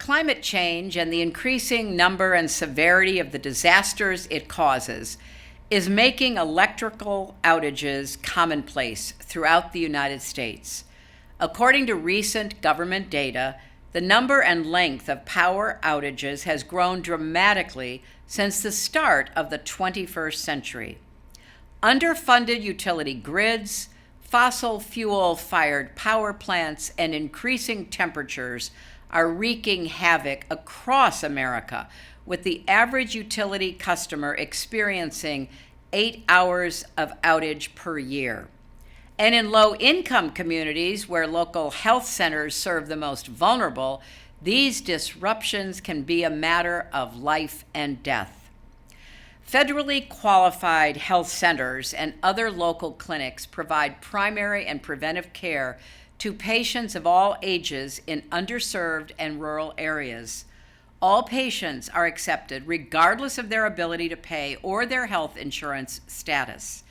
climate change and the increasing number and severity of the disasters it causes is making electrical outages commonplace throughout the United States. According to recent government data, the number and length of power outages has grown dramatically since the start of the 21st century. Underfunded utility grids, fossil fuel-fired power plants, and increasing temperatures are wreaking havoc across America, with the average utility customer experiencing 8 hours of outage per year. And in low-income communities where local health centers serve the most vulnerable, these disruptions can be a matter of life and death. Federally qualified health centers and other local clinics provide primary and preventive care to patients of all ages in underserved and rural areas. All patients are accepted regardless of their ability to pay or their health insurance status.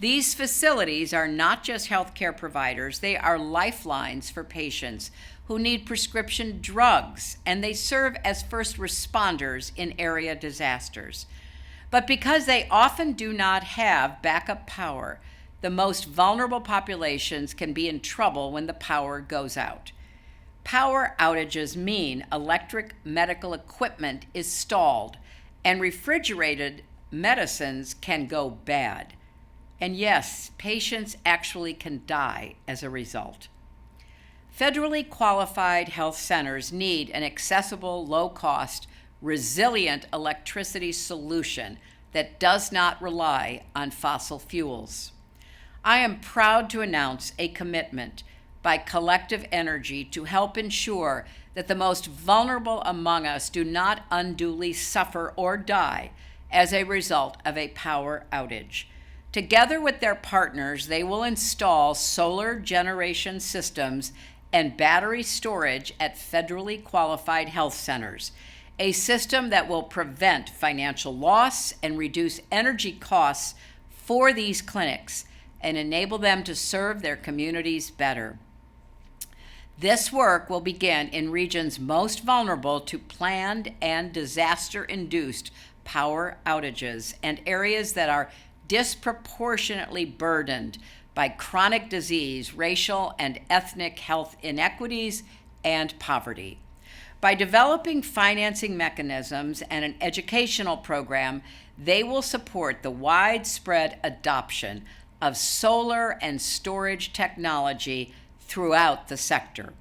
These facilities are not just healthcare providers, they are lifelines for patients who need prescription drugs, and they serve as first responders in area disasters. But because they often do not have backup power, the most vulnerable populations can be in trouble when the power goes out. Power outages mean electric medical equipment is stalled and refrigerated medicines can go bad. And yes, patients actually can die as a result. Federally qualified health centers need an accessible, low-cost, resilient electricity solution that does not rely on fossil fuels. I am proud to announce a commitment by Collective Energy to help ensure that the most vulnerable among us do not unduly suffer or die as a result of a power outage. Together with their partners, they will install solar generation systems and battery storage at federally qualified health centers, a system that will prevent financial loss and reduce energy costs for these clinics and enable them to serve their communities better. This work will begin in regions most vulnerable to planned and disaster-induced power outages and areas that are disproportionately burdened by chronic disease, racial and ethnic health inequities, and poverty. By developing financing mechanisms and an educational program, they will support the widespread adoption of solar and storage technology throughout the sector.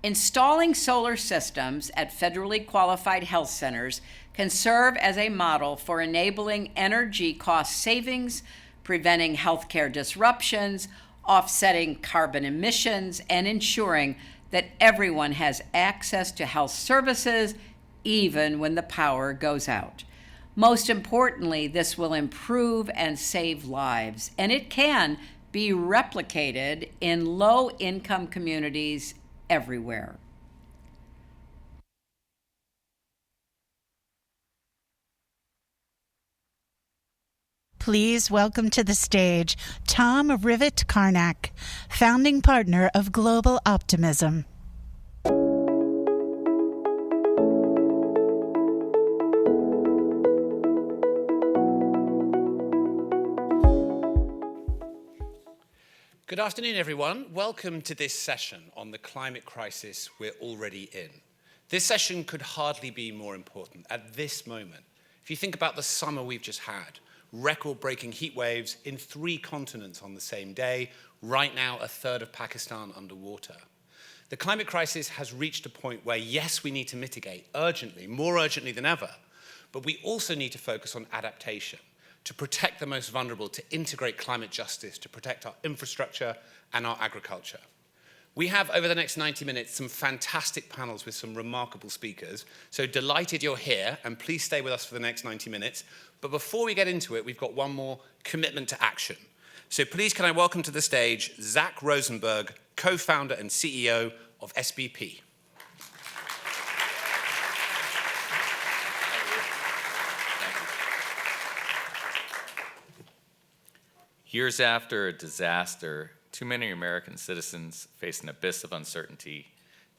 Installing solar systems at federally qualified health centers can serve as a model for enabling energy cost savings, preventing healthcare disruptions, offsetting carbon emissions, and ensuring that everyone has access to health services even when the power goes out. Most importantly, this will improve and save lives, and it can be replicated in low-income communities everywhere. Please welcome to the stage Tom Rivet-Karnak, founding partner of Global Optimism. Good afternoon, everyone. Welcome to this session on the climate crisis we're already in. This session could hardly be more important at this moment. If you think about the summer we've just had, record-breaking heat waves in 3 continents on the same day, right now a third of Pakistan underwater. The climate crisis has reached a point where, yes, we need to mitigate urgently, more urgently than ever, but we also need to focus on adaptation, to protect the most vulnerable, to integrate climate justice, to protect our infrastructure and our agriculture. We have, over the next 90 minutes, some fantastic panels with some remarkable speakers. So delighted you're here, and please stay with us for the next 90 minutes. But before we get into it, we've got one more commitment to action. So please can I welcome to the stage Zach Rosenberg, co-founder and CEO of SBP. Years after a disaster, too many American citizens face an abyss of uncertainty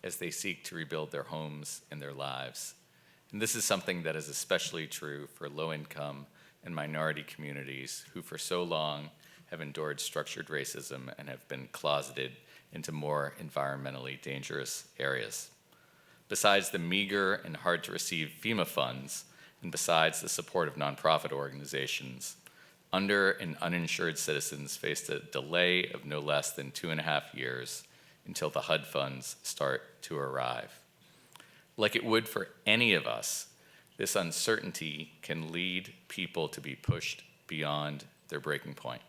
as they seek to rebuild their homes and their lives. And this is something that is especially true for low-income and minority communities who for so long have endured structured racism and have been closeted into more environmentally dangerous areas. Besides the meager and hard-to-receive FEMA funds, and besides the support of nonprofit organizations, under and uninsured citizens faced a delay of no less than 2.5 years until the HUD funds start to arrive. Like it would for any of us, this uncertainty can lead people to be pushed beyond their breaking point.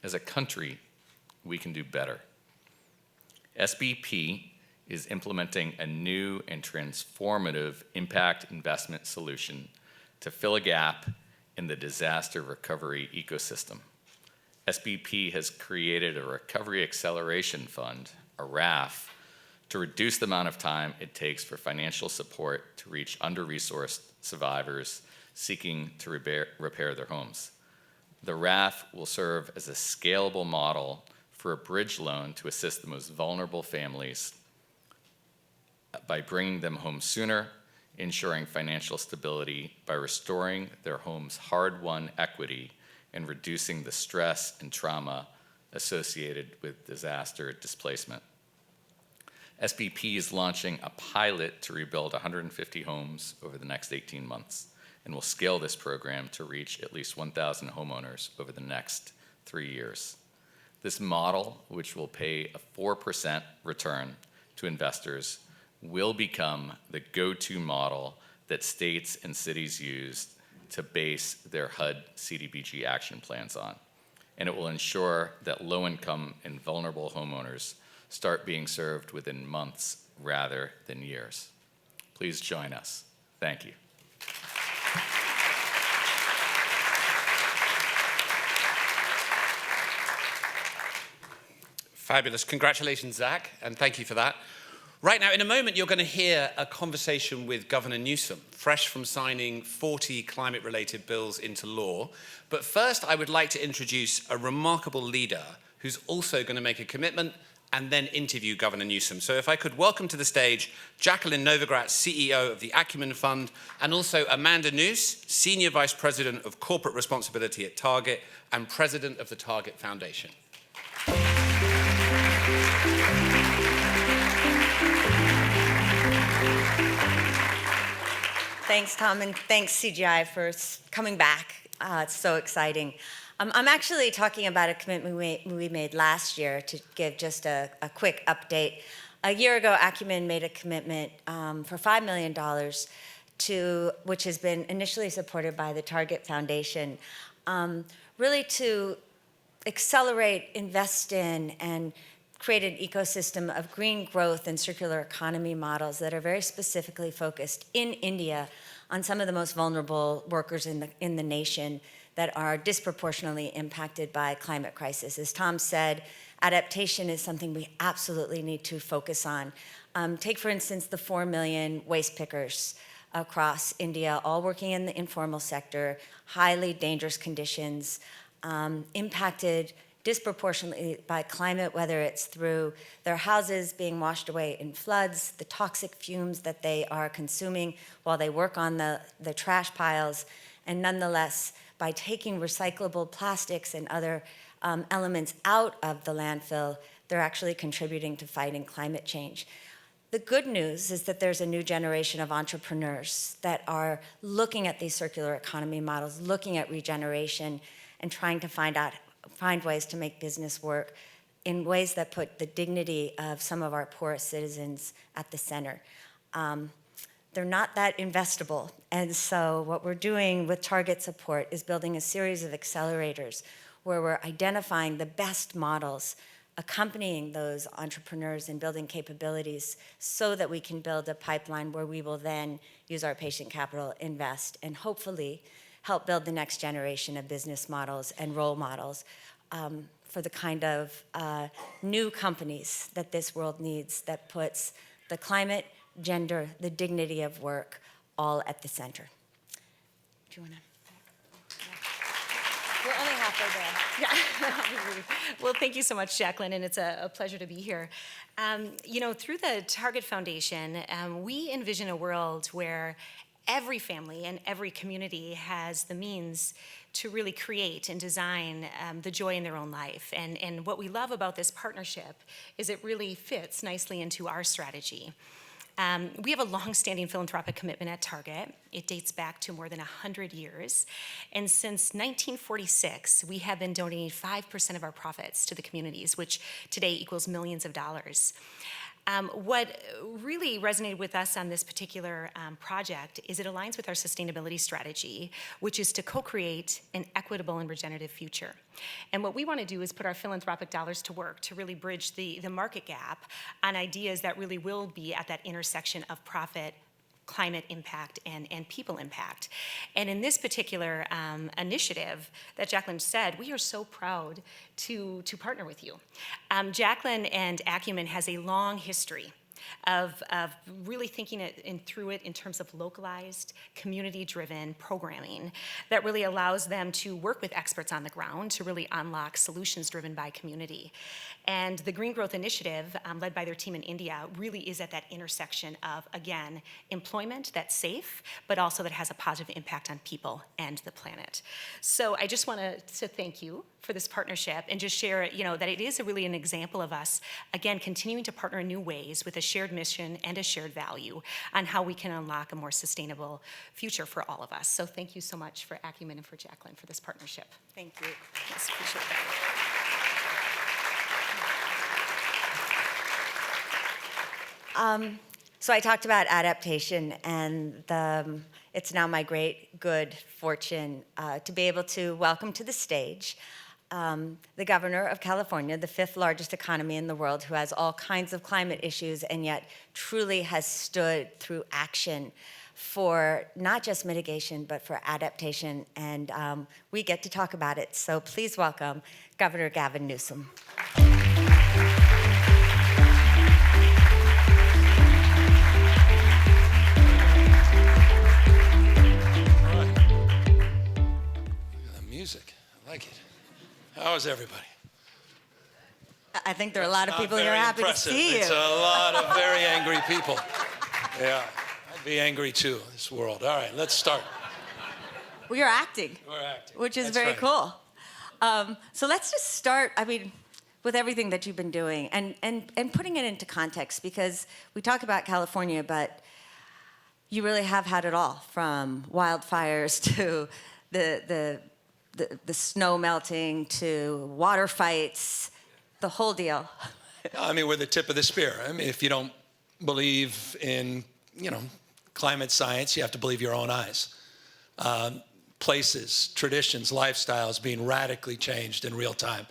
As a country, we can do better. SBP is implementing a new and transformative impact investment solution to fill a gap in the disaster recovery ecosystem. SBP has created a Recovery Acceleration Fund, a RAF, to reduce the amount of time it takes for financial support to reach under-resourced survivors seeking to repair their homes. The RAF will serve as a scalable model for a bridge loan to assist the most vulnerable families by bringing them home sooner, ensuring financial stability by restoring their home's hard-won equity and reducing the stress and trauma associated with disaster displacement. SBP is launching a pilot to rebuild 150 homes over the next 18 months and will scale this program to reach at least 1,000 homeowners over the next 3 years. This model, which will pay a 4% return to investors, will become the go-to model that states and cities use to base their HUD CDBG action plans on. And it will ensure that low-income and vulnerable homeowners start being served within months rather than years. Please join us. Thank you. Fabulous. Congratulations, Zach, and thank you for that. Right now, in a moment, you're going to hear a conversation with Governor Newsom, fresh from signing 40 climate-related bills into law. But first, I would like to introduce a remarkable leader who's also going to make a commitment and then interview Governor Newsom. So if I could welcome to the stage Jacqueline Novogratz, CEO of the Acumen Fund, and also Amanda Noose, Senior Vice President of Corporate Responsibility at Target and President of the Target Foundation. Thanks, Tom, and thanks, CGI, for coming back. It's so exciting. I'm actually talking about a commitment we made last year to give just a quick update. A year ago, Acumen made a commitment for $5 million, which has been initially supported by the Target Foundation, really to accelerate, invest in, and create an ecosystem of green growth and circular economy models that are very specifically focused in India on some of the most vulnerable workers in the nation that are disproportionately impacted by climate crisis. As Tom said, adaptation is something we absolutely need to focus on. Take, for instance, the 4 million waste pickers across India, all working in the informal sector, highly dangerous conditions, impacted disproportionately by climate, whether it's through their houses being washed away in floods, the toxic fumes that they are consuming while they work on the trash piles, and nonetheless, by taking recyclable plastics and other elements out of the landfill, they're actually contributing to fighting climate change. The good news is that there's a new generation of entrepreneurs that are looking at these circular economy models, looking at regeneration, and trying to find ways to make business work in ways that put the dignity of some of our poorest citizens at the center. They're not that investable. And so what we're doing with Target support is building a series of accelerators where we're identifying the best models, accompanying those entrepreneurs and building capabilities so that we can build a pipeline where we will then use our patient capital, invest, and hopefully help build the next generation of business models and role models for the kind of new companies that this world needs, that puts the climate, gender, the dignity of work all at the center. Do you want to? We're only halfway there. Yeah. Well, thank you so much, Jacqueline, and it's a pleasure to be here. Through the Target Foundation, we envision a world where every family and every community has the means to really create and design the joy in their own life. And what we love about this partnership is it really fits nicely into our strategy. We have a long-standing philanthropic commitment at Target. It dates back to more than 100 years. And since 1946, we have been donating 5% of our profits to the communities, which today equals millions of dollars. What really resonated with us on this particular project is it aligns with our sustainability strategy, which is to co-create an equitable and regenerative future. And what we want to do is put our philanthropic dollars to work to really bridge the market gap on ideas that really will be at that intersection of profit, climate impact, and people impact. And in this particular initiative that Jacqueline said, we are so proud to partner with you. Jacqueline and Acumen has a long history of really thinking through it in terms of localized, community-driven programming that really allows them to work with experts on the ground to really unlock solutions driven by community. And the Green Growth Initiative, led by their team in India, really is at that intersection of, again, employment that's safe, but also that has a positive impact on people and the planet. So I just want to thank you for this partnership and just share, that it is really an example of us, again, continuing to partner in new ways with a shared mission and a shared value on how we can unlock a more sustainable future for all of us. So thank you so much for Acumen and for Jacqueline for this partnership. Thank you. Yes, appreciate that. So I talked about adaptation, and it's now my great good fortune to be able to welcome to the stage the governor of California, the 5th largest economy in the world, who has all kinds of climate issues and yet truly has stood through action for not just mitigation, but for adaptation. And we get to talk about it. So please welcome Governor Gavin Newsom. Music. I like it. How is everybody? I think there are a lot of people here happy to see you. It's a lot of very angry people. Yeah, I'd be angry too in this world. All right, let's start. We are acting. We're acting. Which is That's very right. cool. So let's just start, with everything that you've been doing and putting it into context, because we talk about California, but you really have had it all, from wildfires to the snow melting to water fights, the whole deal. We're the tip of the spear. If you don't believe in, climate science, you have to believe your own eyes. Places, traditions, lifestyles being radically changed in real time.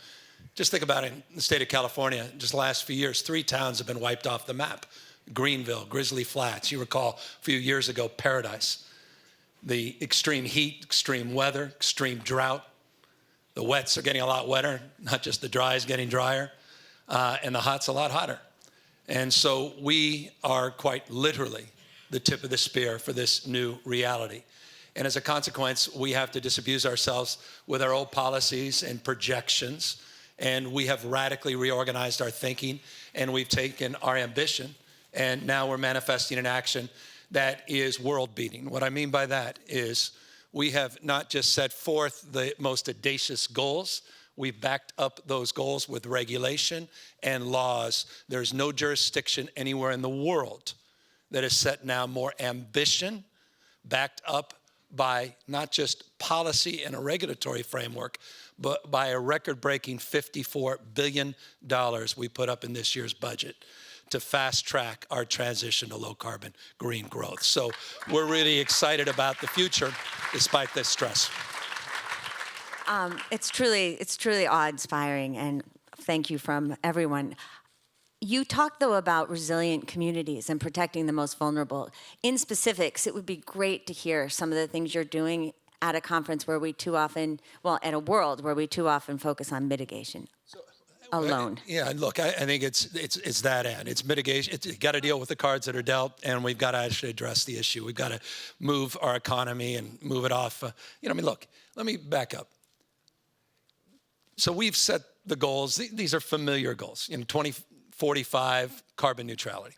Just think about it in the state of California, just the last few years, 3 towns have been wiped off the map. Greenville, Grizzly Flats, you recall a few years ago, Paradise. The extreme heat, extreme weather, extreme drought. The wets are getting a lot wetter, not just the dry is getting drier, and the hot's a lot hotter. And so we are quite literally the tip of the spear for this new reality. And as a consequence, we have to disabuse ourselves with our old policies and projections, and we have radically reorganized our thinking, and we've taken our ambition, and now we're manifesting an action that is world-beating. What I mean by that is we have not just set forth the most audacious goals, we've backed up those goals with regulation and laws. There's no jurisdiction anywhere in the world that has set now more ambition, backed up by not just policy and a regulatory framework, but by a record-breaking $54 billion we put up in this year's budget to fast track our transition to low carbon green growth. So we're really excited about the future despite this stress. It's truly awe-inspiring, and thank you from everyone. You talked, though, about resilient communities and protecting the most vulnerable. In specifics, it would be great to hear some of the things you're doing at a conference where we too often, at a world where we too often focus on mitigation alone. Yeah, look, I think it's that end. It's mitigation. You got to deal with the cards that are dealt, and we've got to actually address the issue. We've got to move our economy and move it off. Look, let me back up. So we've set the goals. These are familiar goals. In 2045, carbon neutrality.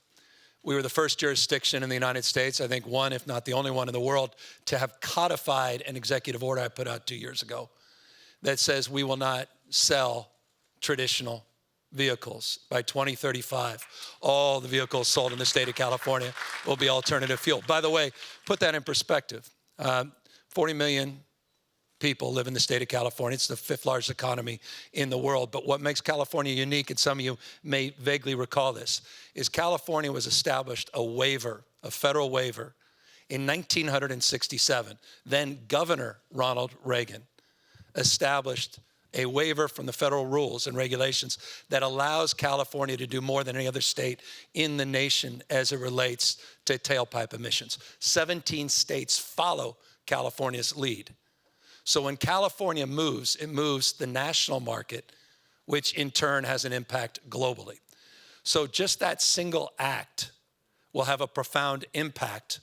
We were the first jurisdiction in the United States, I think one, if not the only one in the world, to have codified an executive order I put out 2 years ago that says we will not sell traditional vehicles. By 2035, all the vehicles sold in the state of California will be alternative fuel. By the way, put that in perspective. 40 million people live in the state of California. It's the 5th largest economy in the world. But what makes California unique, and some of you may vaguely recall this, is California was established a waiver, a federal waiver, in 1967. Then Governor Ronald Reagan established a waiver from the federal rules and regulations that allows California to do more than any other state in the nation as it relates to tailpipe emissions. 17 states follow California's lead. So when California moves, it moves the national market, which in turn has an impact globally. So just that single act will have a profound impact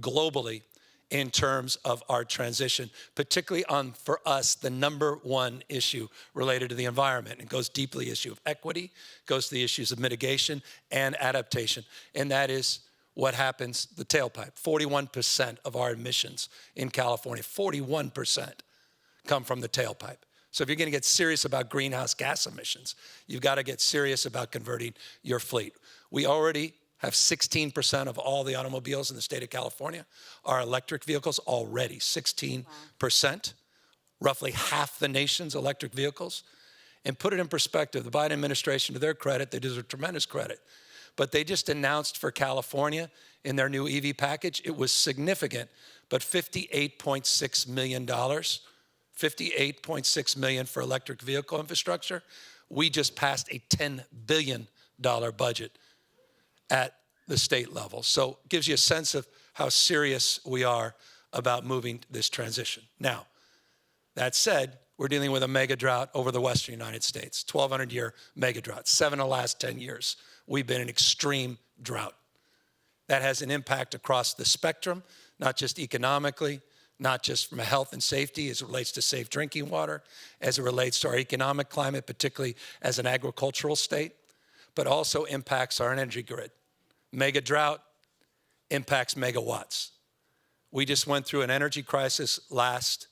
globally in terms of our transition, particularly on, for us, the number one issue related to the environment. It goes deeply to the issue of equity, goes to the issues of mitigation and adaptation, and that is what happens, the tailpipe. 41% of our emissions in California, 41% come from the tailpipe. So if you're gonna get serious about greenhouse gas emissions, you've gotta get serious about converting your fleet. We already have 16% of all the automobiles in the state of California are electric vehicles already, 16%, roughly half the nation's electric vehicles. And put it in perspective, the Biden administration, to their credit, they deserve tremendous credit, but they just announced for California in their new EV package, it was significant, but $58.6 million, $58.6 million for electric vehicle infrastructure. We just passed a $10 billion budget at the state level. So it gives you a sense of how serious we are about moving this transition. Now, that said, we're dealing with a mega drought over the western United States, 1,200-year mega drought, 7 of the last 10 years. We've been in extreme drought. That has an impact across the spectrum, not just economically, not just from a health and safety as it relates to safe drinking water, as it relates to our economic climate, particularly as an agricultural state, but also impacts our energy grid. Mega drought impacts megawatts. We just went through an energy crisis this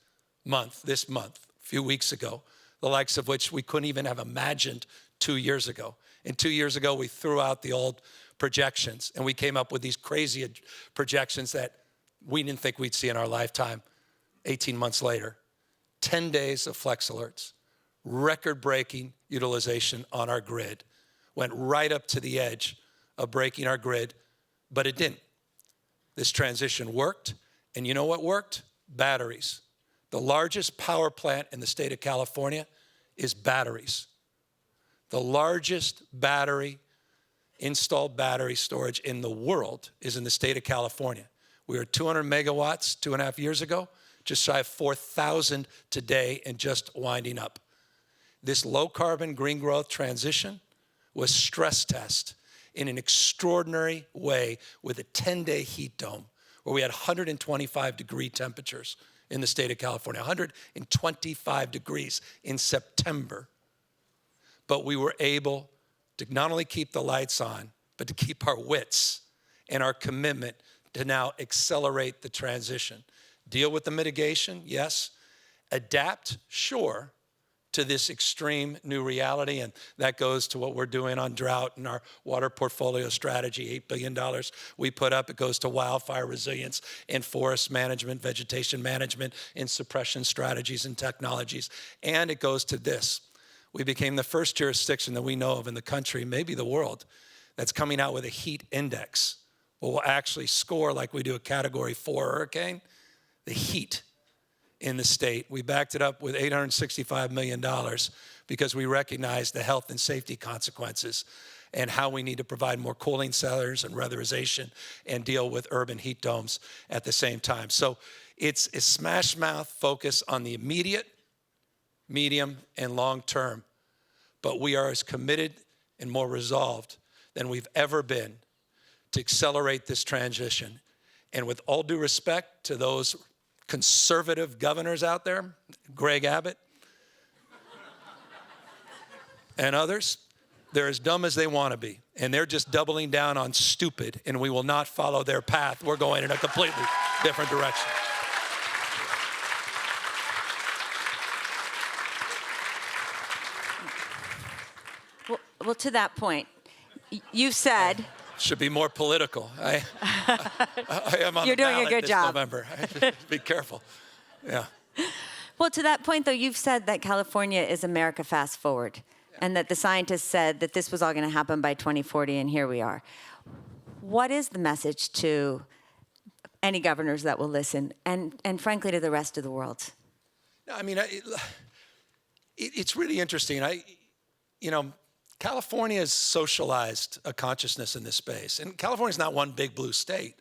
month, a few weeks ago, the likes of which we couldn't even have imagined 2 years ago. And 2 years ago, we threw out the old projections and we came up with these crazy projections that we didn't think we'd see in our lifetime. 18 months later, 10 days of flex alerts, record-breaking utilization on our grid, went right up to the edge of breaking our grid, but it didn't. This transition worked, and you know what worked? Batteries. The largest power plant in the state of California is batteries. The largest installed battery storage in the world is in the state of California. We were 200 megawatts 2.5 years ago, just shy of 4,000 today and just winding up. This low carbon green growth transition was stress test in an extraordinary way with a 10-day heat dome where we had 125 degree temperatures in the state of California, 125 degrees in September. But we were able to not only keep the lights on, but to keep our wits and our commitment to now accelerate the transition. Deal with the mitigation, yes. Adapt, sure, to this extreme new reality, and that goes to what we're doing on drought and our water portfolio strategy, $8 billion we put up. It goes to wildfire resilience and forest management, vegetation management, and suppression strategies and technologies. And it goes to this. We became the first jurisdiction that we know of in the country, maybe the world, that's coming out with a heat index. We'll actually score like we do a Category 4 hurricane, the heat in the state. We backed it up with $865 million because we recognize the health and safety consequences and how we need to provide more cooling centers and weatherization and deal with urban heat domes at the same time. So it's a smash mouth focus on the immediate, medium, and long term, but we are as committed and more resolved than we've ever been to accelerate this transition. And with all due respect to those conservative governors out there, Greg Abbott, And others, they're as dumb as they want to be. And they're just doubling down on stupid, and we will not follow their path. We're going in a completely different direction. Well, to that point, you've said... Should be more political. I am on You're the doing a ballot good this job. November. Be careful. Yeah. Well, to that point, though, you've said that California is America fast forward, and that the scientists said that this was all going to happen by 2040, and here we are. What is the message to any governors that will listen, and frankly, to the rest of the world? No, I mean, it's really interesting. California has socialized a consciousness in this space, and California's not one big blue state.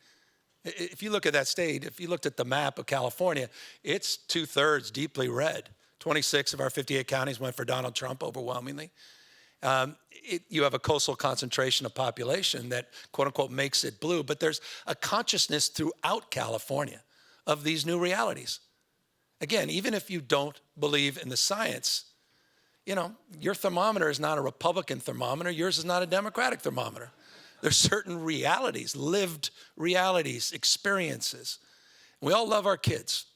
If you look at that state, if you looked at the map of California, it's 2/3 deeply red. 26 of our 58 counties went for Donald Trump overwhelmingly. You have a coastal concentration of population that, quote unquote, makes it blue, but there's a consciousness throughout California of these new realities. Again, even if you don't believe in the science, your thermometer is not a Republican thermometer, yours is not a Democratic thermometer. There's certain realities, lived realities, experiences. We all love our kids,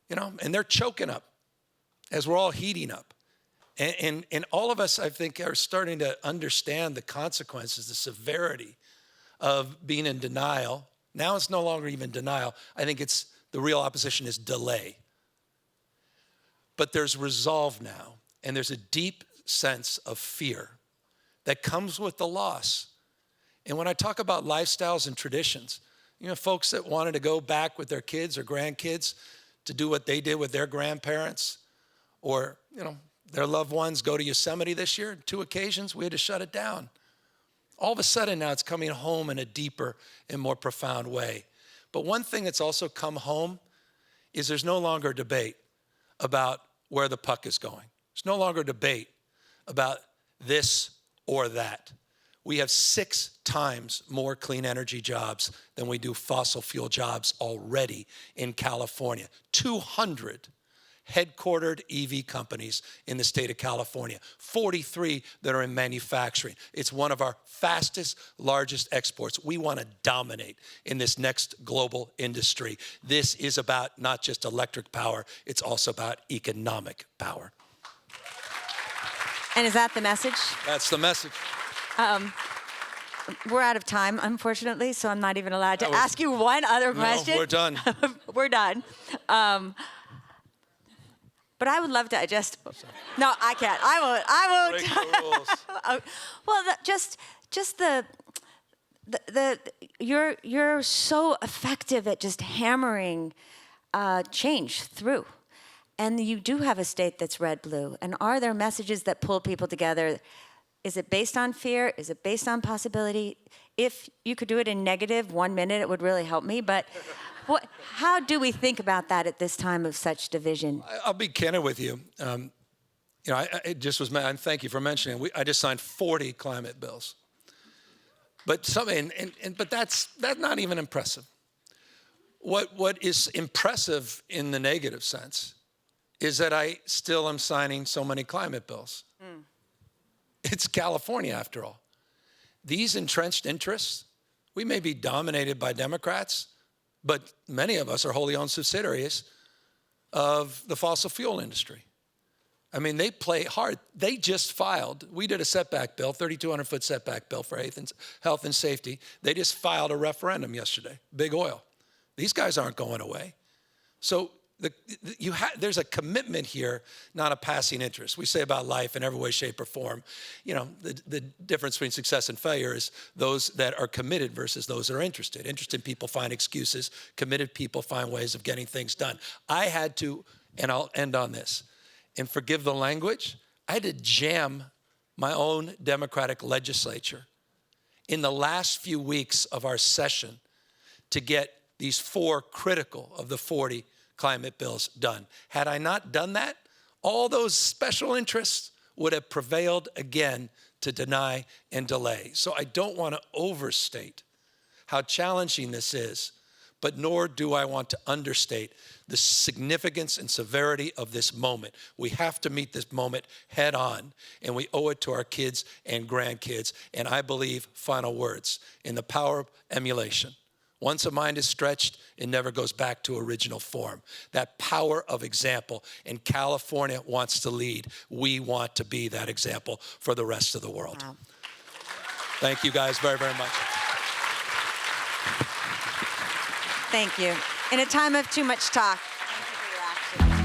and they're choking up as we're all heating up. And all of us, I think, are starting to understand the consequences, the severity of being in denial. Now it's no longer even denial. I think the real opposition is delay. But there's resolve now, and there's a deep sense of fear that comes with the loss. And when I talk about lifestyles and traditions, folks that wanted to go back with their kids or grandkids to do what they did with their grandparents, or, their loved ones go to Yosemite this year, 2 occasions, we had to shut it down. All of a sudden now it's coming home in a deeper and more profound way. But one thing that's also come home is there's no longer a debate about where the puck is going. There's no longer a debate about this or that. We have 6 times more clean energy jobs than we do fossil fuel jobs already in California. 200 headquartered EV companies in the state of California, 43 that are in manufacturing. It's one of our fastest, largest exports. We want to dominate in this next global industry. This is about not just electric power, it's also about economic power. And is that the message? That's the message. We're out of time, unfortunately, so I'm not even allowed to ask you one other question. No, we're done. We're done. But I would love to just... No, I can't. I won't. Break the rules. Well, you're so effective at just hammering change through. And you do have a state that's red-blue. And are there messages that pull people together? Is it based on fear? Is it based on possibility? If you could do it in negative 1 minute, it would really help me. But how do we think about that at this time of such division? I'll be candid with you. It just was, and thank you for mentioning. I just signed 40 climate bills. But but that's not even impressive. What is impressive in the negative sense is that I still am signing so many climate bills. It's California, after all. These entrenched interests, we may be dominated by Democrats, but many of us are wholly owned subsidiaries of the fossil fuel industry. I mean, they play hard. They just filed, we did a setback bill, 3,200-foot setback bill for health and safety. They just filed a referendum yesterday, big oil. These guys aren't going away. So there's a commitment here, not a passing interest. We say about life in every way, shape, or form. The difference between success and failure is those that are committed versus those that are interested. Interested people find excuses. Committed people find ways of getting things done. I had to, and I'll end on this, and forgive the language, I had to jam my own Democratic legislature in the last few weeks of our session to get these 4 critical of the 40 climate bills done. Had I not done that, all those special interests would have prevailed again to deny and delay. So I don't want to overstate how challenging this is, but nor do I want to understate the significance and severity of this moment. We have to meet this moment head on, and we owe it to our kids and grandkids. And I believe, final words, in the power of emulation. Once a mind is stretched, it never goes back to original form. That power of example, and California wants to lead. We want to be that example for the rest of the world. Wow. Thank you guys very, very much. Thank you. In a time of too much talk, thank you for your action.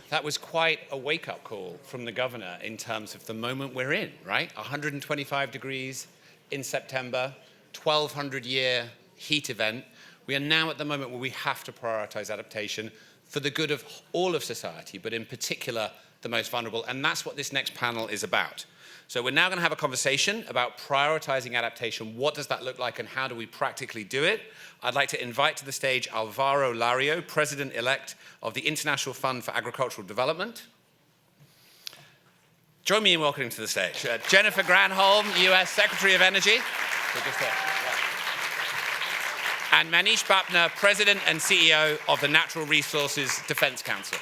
That was quite a wake-up call from the governor in terms of the moment we're in, right? 125 degrees in September, 1,200-year heat event. We are now at the moment where we have to prioritize adaptation for the good of all of society, but in particular, the most vulnerable. And that's what this next panel is about. So we're now going to have a conversation about prioritizing adaptation. What does that look like and how do we practically do it? I'd like to invite to the stage Alvaro Lario, President-elect of the International Fund for Agricultural Development. Join me in welcoming to the stage Jennifer Granholm, US Secretary of Energy. And Manish Bapna, President and CEO of the Natural Resources Defense Council.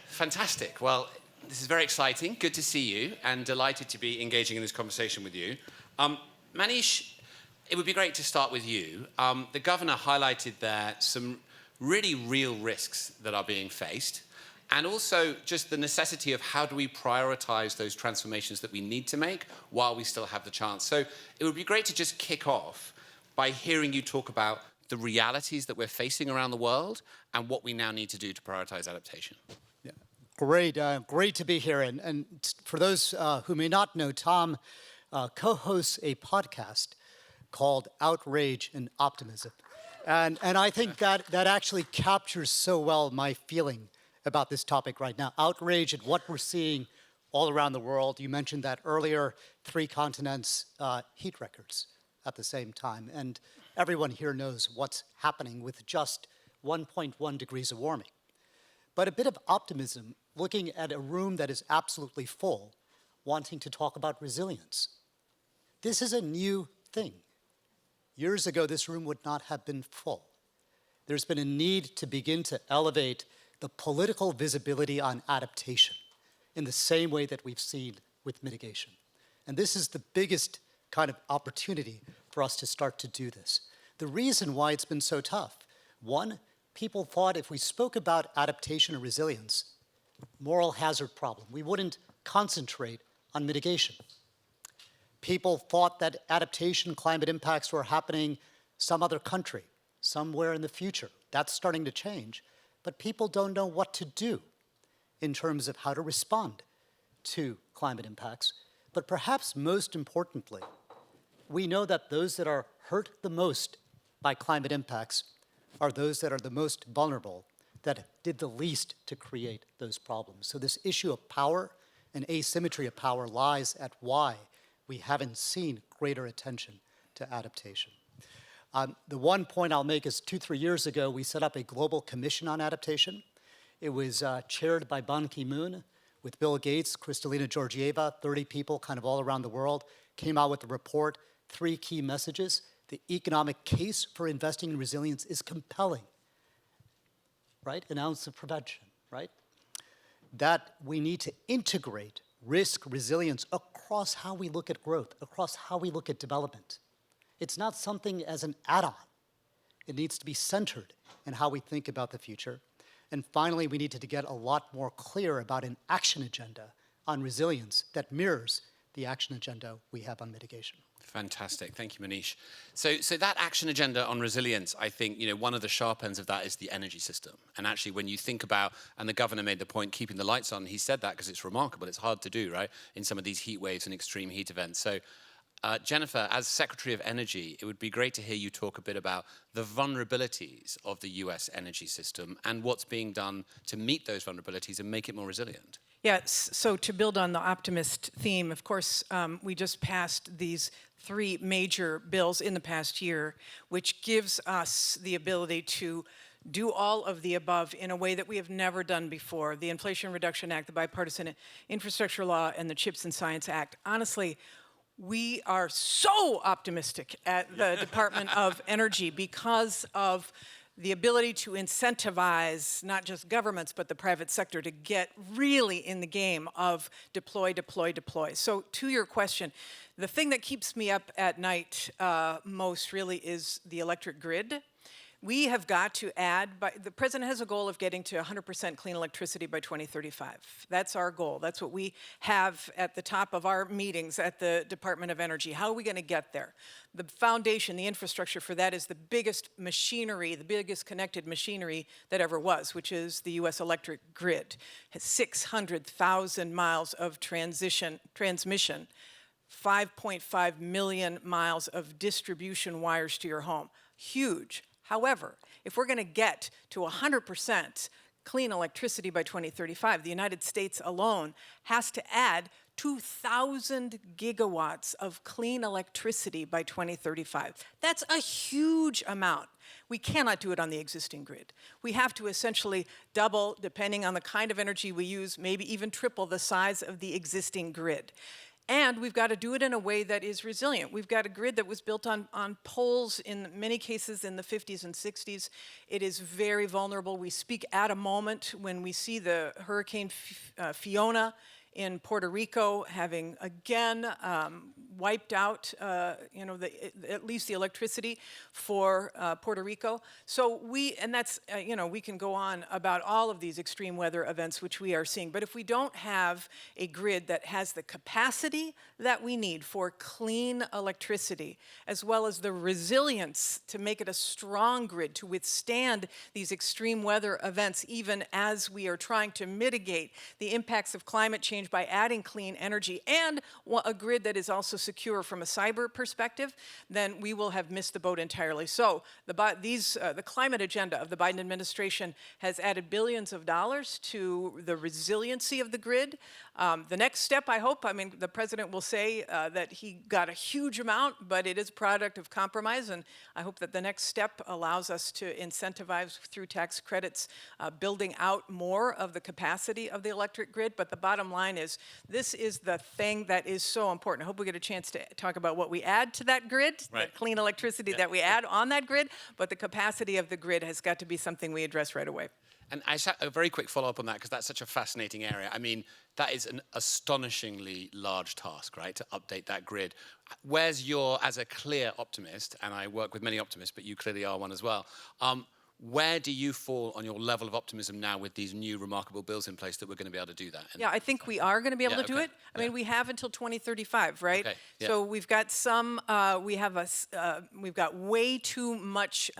Fantastic. Well, this is very exciting. Good to see you and delighted to be engaging in this conversation with you. Manish, it would be great to start with you. The governor highlighted there some really real risks that are being faced, and also just the necessity of how do we prioritize those transformations that we need to make while we still have the chance. So it would be great to just kick off by hearing you talk about the realities that we're facing around the world and what we now need to do to prioritize adaptation. Yeah. Great to be here. And for those who may not know, Tom co-hosts a podcast called Outrage and Optimism. And I think that actually captures so well my feeling about this topic right now. Outrage at what we're seeing all around the world. You mentioned that earlier, 3 continents, heat records at the same time. And everyone here knows what's happening with just 1.1 degrees of warming. But a bit of optimism, looking at a room that is absolutely full, wanting to talk about resilience. This is a new thing. Years ago, this room would not have been full. There's been a need to begin to elevate the political visibility on adaptation in the same way that we've seen with mitigation. And this is the biggest kind of opportunity for us to start to do this. The reason why it's been so tough, one, people thought if we spoke about adaptation or resilience, moral hazard problem, we wouldn't concentrate on mitigation. People thought that adaptation, climate impacts were happening some other country, somewhere in the future. That's starting to change. But people don't know what to do in terms of how to respond to climate impacts. But perhaps most importantly, we know that those that are hurt the most by climate impacts are those that are the most vulnerable, that did the least to create those problems. So this issue of power and asymmetry of power lies at why we haven't seen greater attention to adaptation. The one point I'll make is 2-3 years ago, we set up a global commission on adaptation. It was chaired by Ban Ki-moon with Bill Gates, Kristalina Georgieva, 30 people kind of all around the world, came out with a report, 3 key messages. The economic case for investing in resilience is compelling, right? An ounce of prevention, right? That we need to integrate risk resilience across how we look at growth, across how we look at development. It's not something as an add-on. It needs to be centered in how we think about the future. And finally, we need to get a lot more clear about an action agenda on resilience that mirrors the action agenda we have on mitigation. Fantastic. Thank you, Manish. So that action agenda on resilience, I think, one of the sharp ends of that is the energy system. And actually, when you think about, and the governor made the point, keeping the lights on, he said that because it's remarkable. It's hard to do, right, in some of these heat waves and extreme heat events. So Jennifer, as Secretary of Energy, it would be great to hear you talk a bit about the vulnerabilities of the US energy system and what's being done to meet those vulnerabilities and make it more resilient. Yeah, so to build on the optimist theme, of course, we just passed these 3 major bills in the past year, which gives us the ability to do all of the above in a way that we have never done before. The Inflation Reduction Act, the Bipartisan Infrastructure Law, and the CHIPS and Science Act. Honestly, we are so optimistic at the Department of Energy because of the ability to incentivize not just governments, but the private sector to get really in the game of deploy, deploy, deploy. So to your question, the thing that keeps me up at night most really is the electric grid. We have got to add, the president has a goal of getting to 100% clean electricity by 2035. That's our goal. That's what we have at the top of our meetings at the Department of Energy. How are we going to get there? The foundation, the infrastructure for that is the biggest machinery, the biggest connected machinery that ever was, which is the U.S. electric grid. It has 600,000 miles of transmission, 5.5 million miles of distribution wires to your home. Huge. However, if we're going to get to 100% clean electricity by 2035, the United States alone has to add 2,000 gigawatts of clean electricity by 2035. That's a huge amount. We cannot do it on the existing grid. We have to essentially double, depending on the kind of energy we use, maybe even triple the size of the existing grid. And we've got to do it in a way that is resilient. We've got a grid that was built on poles in many cases in the 50s and 60s. It is very vulnerable. We speak at a moment when we see the Hurricane Fiona in Puerto Rico having again wiped out, at least the electricity for Puerto Rico. So we can go on about all of these extreme weather events which we are seeing. But if we don't have a grid that has the capacity that we need for clean electricity, as well as the resilience to make it a strong grid to withstand these extreme weather events, even as we are trying to mitigate the impacts of climate change by adding clean energy, and a grid that is also secure from a cyber perspective, then we will have missed the boat entirely. So the climate agenda of the Biden administration has added billions of dollars to the resiliency of the grid. The next step, I hope, the president will say that he got a huge amount, but it is a product of compromise, and I hope that the next step allows us to incentivize through tax credits building out more of the capacity of the electric grid. But the bottom line is, this is the thing that is so important. I hope we get a chance to talk about what we add to that grid, right. The clean electricity that we add on that grid, but the capacity of the grid has got to be something we address right away. And a very quick follow-up on that, because that's such a fascinating area. That is an astonishingly large task, right, to update that grid. Where's as a clear optimist, and I work with many optimists, but you clearly are one as well, where do you fall on your level of optimism now with these new remarkable bills in place that we're going to be able to do that? Yeah, I think we are going to be able to do it. We have until 2035, right? Okay, yeah. So we've got we've got way too much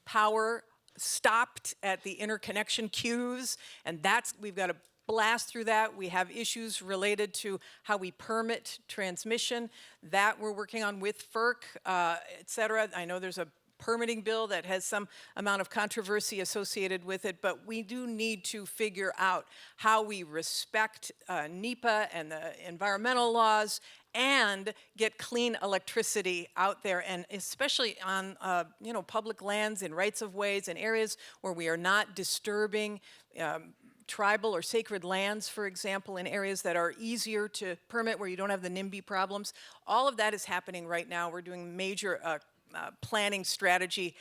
power stopped at the interconnection queues, and we've got to blast through that. We have issues related to how we permit transmission that we're working on with FERC, et cetera. I know there's a permitting bill that has some amount of controversy associated with it, but we do need to figure out how we respect NEPA and the environmental laws and get clean electricity out there, and especially on public lands and rights of ways and areas where we are not disturbing tribal or sacred lands, for example, in areas that are easier to permit where you don't have the NIMBY problems. All of that is happening right now. We're doing major planning strategy,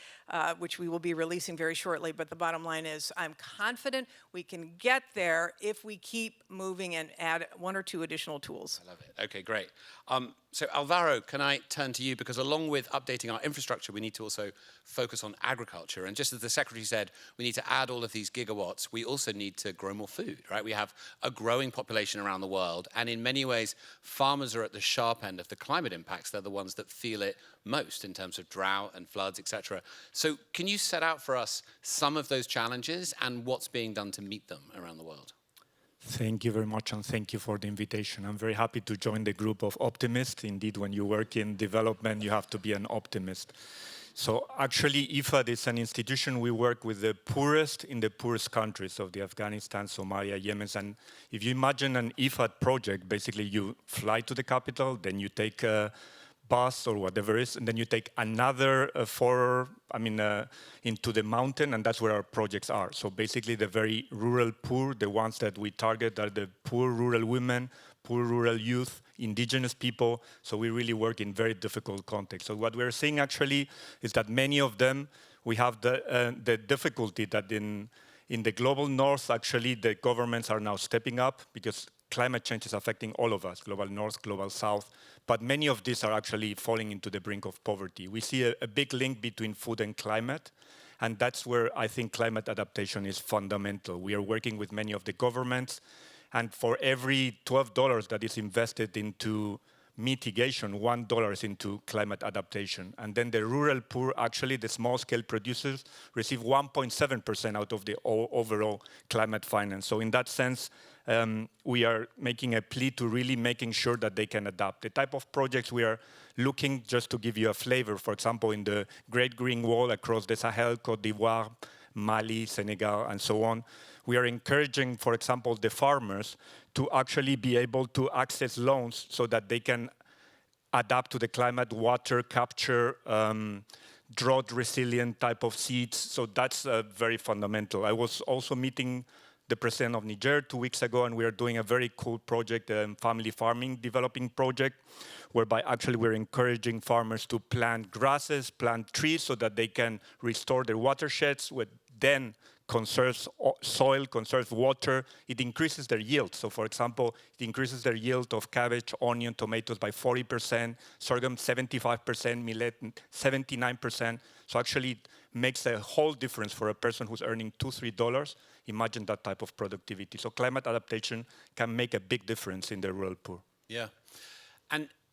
which we will be releasing very shortly. But the bottom line is I'm confident we can get there if we keep moving and add 1 or 2 additional tools. I love it. Okay, great. So Alvaro, can I turn to you? Because along with updating our infrastructure, we need to also focus on agriculture. And just as the Secretary said, we need to add all of these gigawatts. We also need to grow more food, right? We have a growing population around the world. And in many ways, farmers are at the sharp end of the climate impacts. They're the ones that feel it most in terms of drought and floods, etc. So can you set out for us some of those challenges and what's being done to meet them around the world? Thank you very much, and thank you for the invitation. I'm very happy to join the group of optimists. Indeed, when you work in development, you have to be an optimist. So actually, IFAD is an institution we work with the poorest in the poorest countries of the Afghanistan, Somalia, Yemen. And if you imagine an IFAD project, basically you fly to the capital, then you take a bus or whatever it is, and then you take another into the mountain, and that's where our projects are. So basically the very rural poor, the ones that we target are the poor rural women, poor rural youth, indigenous people. So we really work in very difficult contexts. So what we're seeing actually is that many of them, we have the difficulty that in the global north, actually the governments are now stepping up because climate change is affecting all of us, global north, global south, but many of these are actually falling into the brink of poverty. We see a big link between food and climate, and that's where I think climate adaptation is fundamental. We are working with many of the governments, and for every $12 that is invested into mitigation, $1 is into climate adaptation. And then the rural poor, actually the small-scale producers, receive 1.7% out of the overall climate finance. So in that sense, we are making a plea to really making sure that they can adapt. The type of projects we are looking, just to give you a flavor, for example, in the Great Green Wall across the Sahel, Côte d'Ivoire, Mali, Senegal, and so on, we are encouraging, for example, the farmers to actually be able to access loans so that they can adapt to the climate, water capture, drought-resilient type of seeds. So that's very fundamental. I was also meeting the president of Niger 2 weeks ago, and we are doing a very cool project, family farming developing project, whereby actually we're encouraging farmers to plant grasses, plant trees, so that they can restore their watersheds, which then conserves soil, conserves water. It increases their yield. So for example, it increases their yield of cabbage, onion, tomatoes by 40%, sorghum 75%, millet 79%. So actually it makes a whole difference for a person who's earning $2, $3. Imagine that type of productivity. So climate adaptation can make a big difference in the rural poor. Yeah.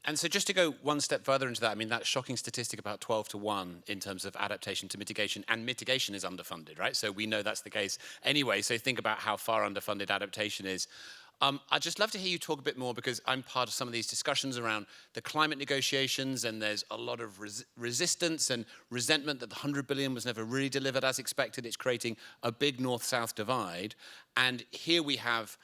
And so just to go one step further into that, I mean, that shocking statistic about 12-1 in terms of adaptation to mitigation, and mitigation is underfunded, right? So we know that's the case anyway. So think about how far underfunded adaptation is. I'd just love to hear you talk a bit more, because I'm part of some of these discussions around the climate negotiations, and there's a lot of resistance and resentment that the 100 billion was never really delivered as expected. It's creating a big north-south divide. And here we have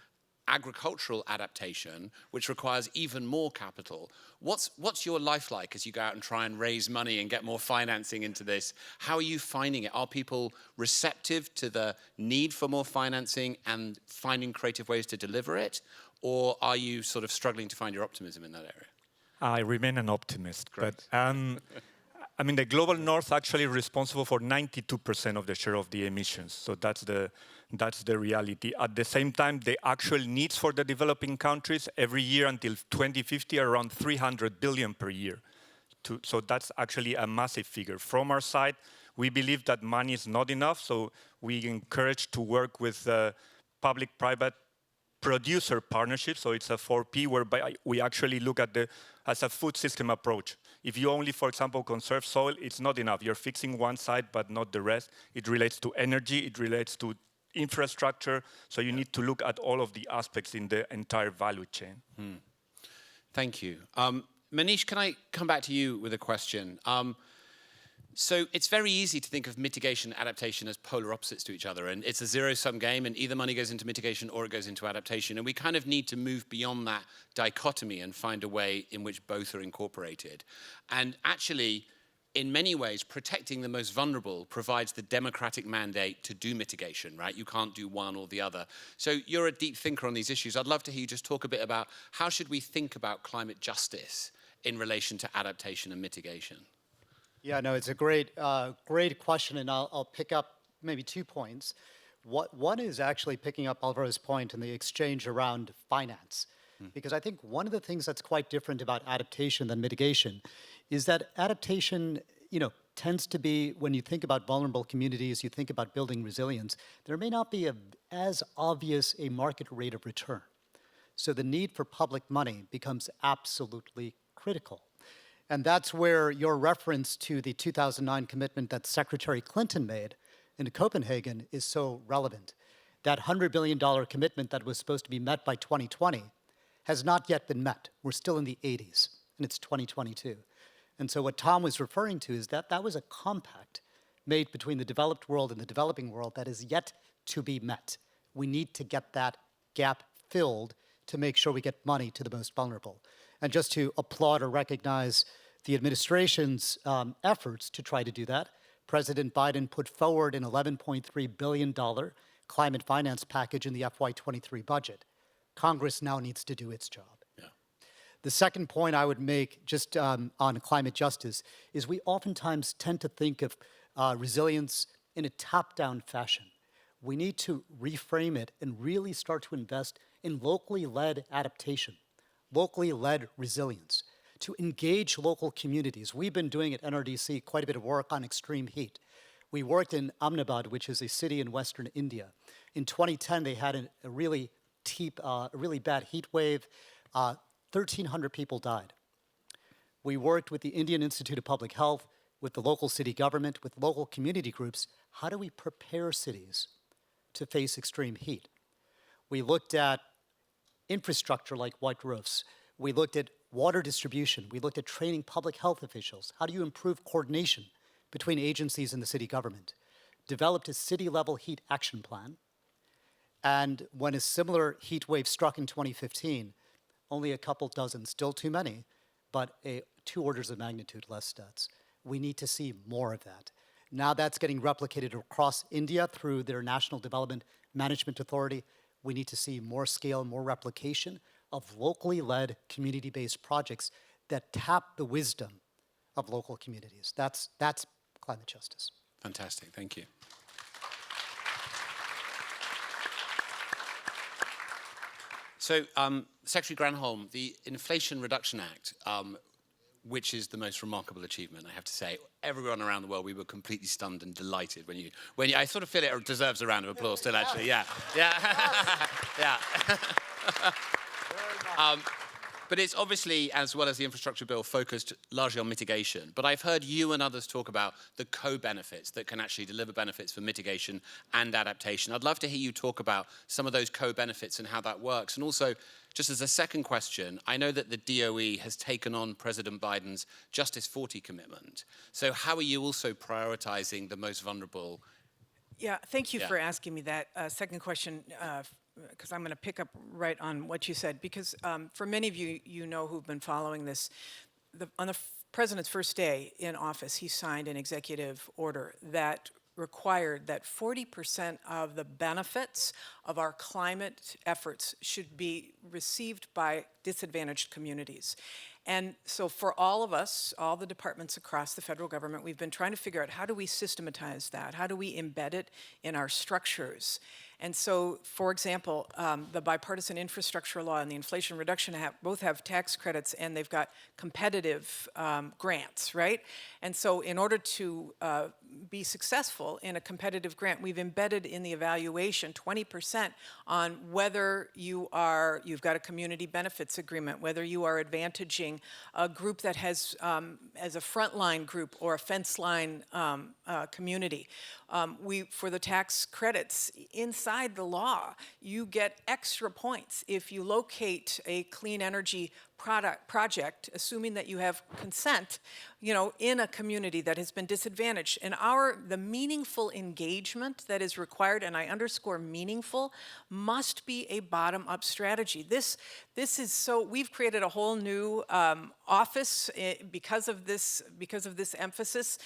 agricultural adaptation, which requires even more capital. What's your life like as you go out and try and raise money and get more financing into this? How are you finding it? Are people receptive to the need for more financing and finding creative ways to deliver it? Or are you sort of struggling to find your optimism in that area? I remain an optimist. Great. But I mean, the global north actually responsible for 92% of the share of the emissions. So that's the reality. At the same time, the actual needs for the developing countries every year until 2050 are around 300 billion per year. So that's actually a massive figure. From our side, we believe that money is not enough. So we encourage to work with public-private producer partnerships. So it's a 4P, whereby we actually look at as a food system approach. If you only, for example, conserve soil, it's not enough. You're fixing one side, but not the rest. It relates to energy, it relates to infrastructure. So you need to look at all of the aspects in the entire value chain. Thank you. Manish, can I come back to you with a question? So it's very easy to think of mitigation and adaptation as polar opposites to each other, and it's a zero-sum game, and either money goes into mitigation or it goes into adaptation, and we kind of need to move beyond that dichotomy and find a way in which both are incorporated. And actually, in many ways, protecting the most vulnerable provides the democratic mandate to do mitigation, right? You can't do one or the other. So you're a deep thinker on these issues. I'd love to hear you just talk a bit about how should we think about climate justice in relation to adaptation and mitigation? Yeah, no, it's a great question, and I'll pick up maybe 2 points. One is actually picking up Alvaro's point in the exchange around finance, because I think one of the things that's quite different about adaptation than mitigation is that adaptation, tends to be, when you think about vulnerable communities, you think about building resilience, there may not be as obvious a market rate of return. So the need for public money becomes absolutely critical. And that's where your reference to the 2009 commitment that Secretary Clinton made in Copenhagen is so relevant. That $100 billion commitment that was supposed to be met by 2020 has not yet been met. We're still in the 80s, and it's 2022. And so what Tom was referring to is that was a compact made between the developed world and the developing world that is yet to be met. We need to get that gap filled to make sure we get money to the most vulnerable. And just to applaud or recognize the administration's efforts to try to do that, President Biden put forward an $11.3 billion climate finance package in the FY23 budget. Congress now needs to do its job. The second point I would make just on climate justice is we oftentimes tend to think of resilience in a top-down fashion. We need to reframe it and really start to invest in locally led adaptation, locally led resilience, to engage local communities. We've been doing at NRDC quite a bit of work on extreme heat. We worked in Ahmedabad, which is a city in western India. In 2010, they had a really bad heat wave. 1,300 people died. We worked with the Indian Institute of Public Health, with the local city government, with local community groups. How do we prepare cities to face extreme heat? We looked at infrastructure like white roofs. We looked at water distribution. We looked at training public health officials. How do you improve coordination between agencies in the city government? Developed a city-level heat action plan. And when a similar heat wave struck in 2015, only a couple dozen, still too many, but 2 orders of magnitude less deaths. We need to see more of that. Now that's getting replicated across India through their National Development Management Authority. We need to see more scale, more replication of locally led, community-based projects that tap the wisdom of local communities. That's climate justice. Fantastic, thank you. So, Secretary Granholm, the Inflation Reduction Act, which is the most remarkable achievement, I have to say. Everyone around the world, we were completely stunned and delighted when you I sort of feel it deserves a round of applause still, actually, yeah. But it's obviously, as well as the infrastructure bill, focused largely on mitigation. But I've heard you and others talk about the co-benefits that can actually deliver benefits for mitigation and adaptation. I'd love to hear you talk about some of those co-benefits and how that works. And also, just as a second question, I know that the DOE has taken on President Biden's Justice 40 commitment. So how are you also prioritizing the most vulnerable? Yeah, thank you for asking me that second question, because I'm going to pick up right on what you said. Because for many of you, who've been following this, on the president's first day in office, he signed an executive order that required that 40% of the benefits of our climate efforts should be received by disadvantaged communities. And so for all of us, all the departments across the federal government, we've been trying to figure out how do we systematize that? How do we embed it in our structures? And so, for example, the bipartisan infrastructure law and the Inflation Reduction Act both have tax credits and they've got competitive grants, right? And so in order to be successful in a competitive grant, we've embedded in the evaluation 20% on whether you've got a community benefits agreement, whether you are advantaging a group that has as a frontline group or a fence line community. For the tax credits, inside the law, you get extra points if you locate a clean energy project, assuming that you have consent, in a community that has been disadvantaged. And the meaningful engagement that is required, and I underscore meaningful, must be a bottom-up strategy. This is so, we've created a whole new office because of this emphasis,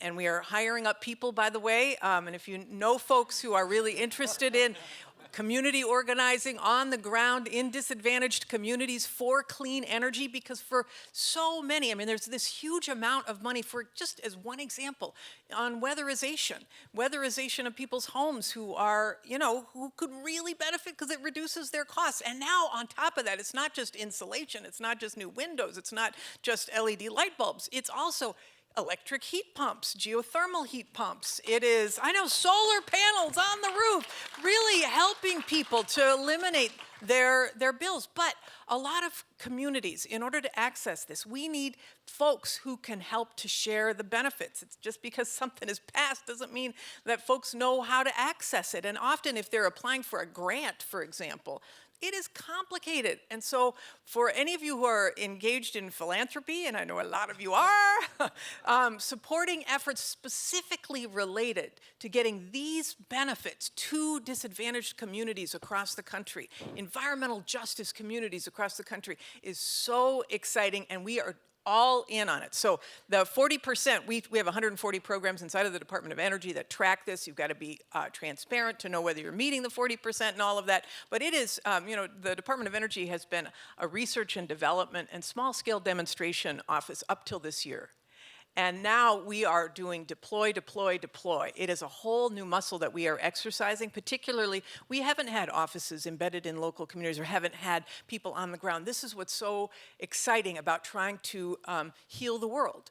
and we are hiring up people, by the way, and if you know folks who are really interested in community organizing on the ground in disadvantaged communities for clean energy, because for so many, I mean, there's this huge amount of money for, just as one example, on weatherization of people's homes who are, who could really benefit because it reduces their costs. And now on top of that, it's not just insulation, it's not just new windows, it's not just LED light bulbs, it's also electric heat pumps, geothermal heat pumps. It is, solar panels on the roof, really helping people to eliminate their bills. But a lot of communities, in order to access this, we need folks who can help to share the benefits. It's just because something is passed doesn't mean that folks know how to access it. And often if they're applying for a grant, for example, it is complicated. And so for any of you who are engaged in philanthropy, and I know a lot of you are, supporting efforts specifically related to getting these benefits to disadvantaged communities across the country, environmental justice communities across the country, is so exciting, and we are all in on it. So the 40%, we have 140 programs inside of the Department of Energy that track this. You've got to be transparent to know whether you're meeting the 40% and all of that. But it is, the Department of Energy has been a research and development and small-scale demonstration office up till this year. And now we are doing deploy, deploy, deploy. It is a whole new muscle that we are exercising. Particularly, we haven't had offices embedded in local communities or haven't had people on the ground. This is what's so exciting about trying to heal the world.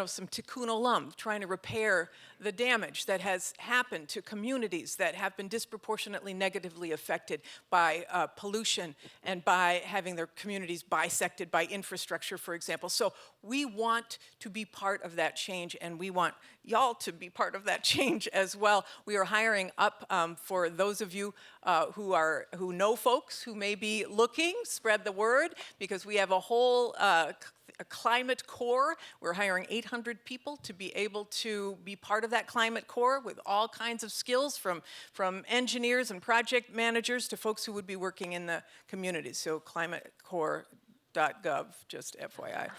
Some tikkun olam, trying to repair the damage that has happened to communities that have been disproportionately negatively affected by pollution and by having their communities bisected by infrastructure, for example. So we want to be part of that change, and we want y'all to be part of that change as well. We are hiring up for those of you who know folks who may be looking, spread the word, because we have a whole a climate corps. We're hiring 800 people to be able to be part of that climate corps with all kinds of skills, from engineers and project managers to folks who would be working in the communities. So climatecorps.gov, just FYI.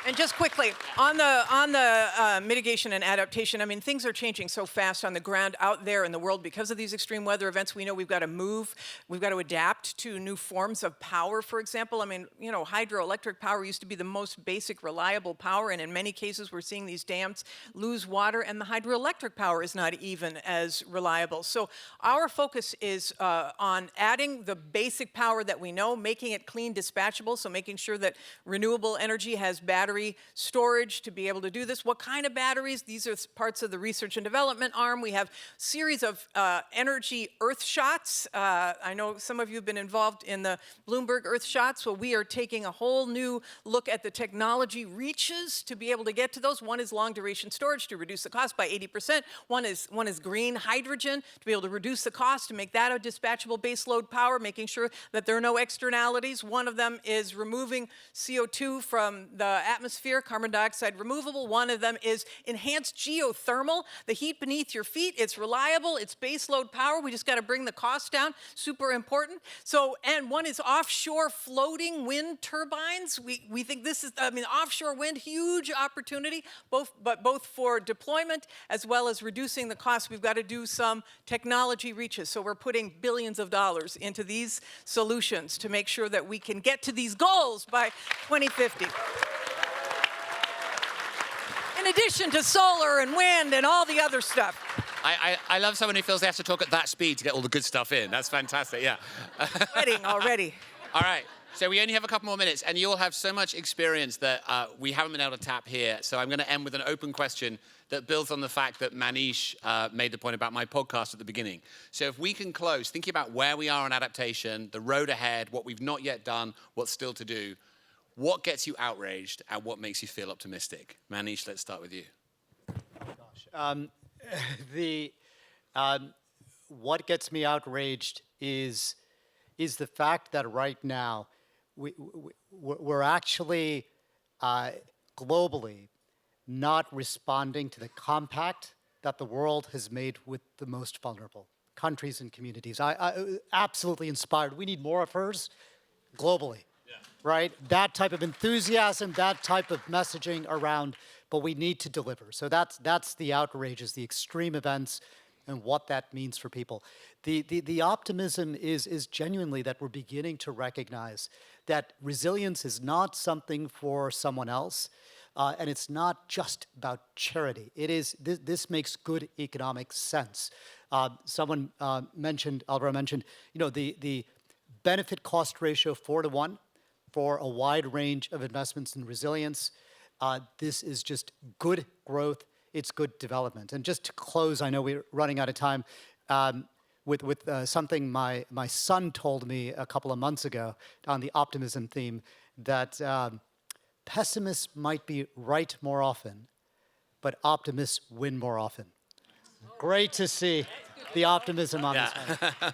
And just quickly, on the mitigation and adaptation, I mean, things are changing so fast on the ground out there in the world because of these extreme weather events. We know we've got to move, we've got to adapt to new forms of power, for example. I mean, hydroelectric power used to be the most basic, reliable power, and in many cases we're seeing these dams lose water, and the hydroelectric power is not even as reliable. So our focus is on adding the basic power that we know, making it clean, dispatchable, so making sure that renewable energy has battery storage to be able to do this. What kind of batteries? These are parts of the research and development arm. We have a series of energy earth shots. I know some of you have been involved in the Bloomberg earth shots. Well, we are taking a whole new look at the technology reaches to be able to get to those. One is long duration storage to reduce the cost by 80%. One is green hydrogen to be able to reduce the cost, to make that a dispatchable baseload power, making sure that there are no externalities. One of them is removing CO2 from the atmosphere, carbon dioxide removable. One of them is enhanced geothermal, the heat beneath your feet. It's reliable, it's baseload power. We just got to bring the cost down, super important. So, and one is offshore floating wind turbines. We think this is, offshore wind, huge opportunity, both for deployment as well as reducing the cost. We've got to do some technology reaches. So we're putting billions of dollars into these solutions to make sure that we can get to these goals by 2050. In addition to solar and wind and all the other stuff. I love someone who feels they have to talk at that speed to get all the good stuff in. That's fantastic, yeah. Sweating already. All right, so we only have a couple more minutes, and you all have so much experience that we haven't been able to tap here. So I'm going to end with an open question that builds on the fact that Manish made the point about my podcast at the beginning. So if we can close, thinking about where we are on adaptation, the road ahead, what we've not yet done, what's still to do, what gets you outraged and what makes you feel optimistic? Manish, let's start with you. What gets me outraged is the fact that right now we're actually globally not responding to the compact that the world has made with the most vulnerable countries and communities. I absolutely inspired. We need more of hers globally. Right? That type of enthusiasm, that type of messaging around, but we need to deliver. So that's the outrage, is the extreme events and what that means for people. The optimism is genuinely that we're beginning to recognize that resilience is not something for someone else, and it's not just about charity. It is, this makes good economic sense. Someone mentioned, Alvaro mentioned, the benefit cost ratio 4-to-1 for a wide range of investments in resilience. This is just good growth. It's good development. And just to close, I know we're running out of time, with something my son told me a couple of months ago on the optimism theme, that pessimists might be right more often, but optimists win more often. Great to see the optimism on this one.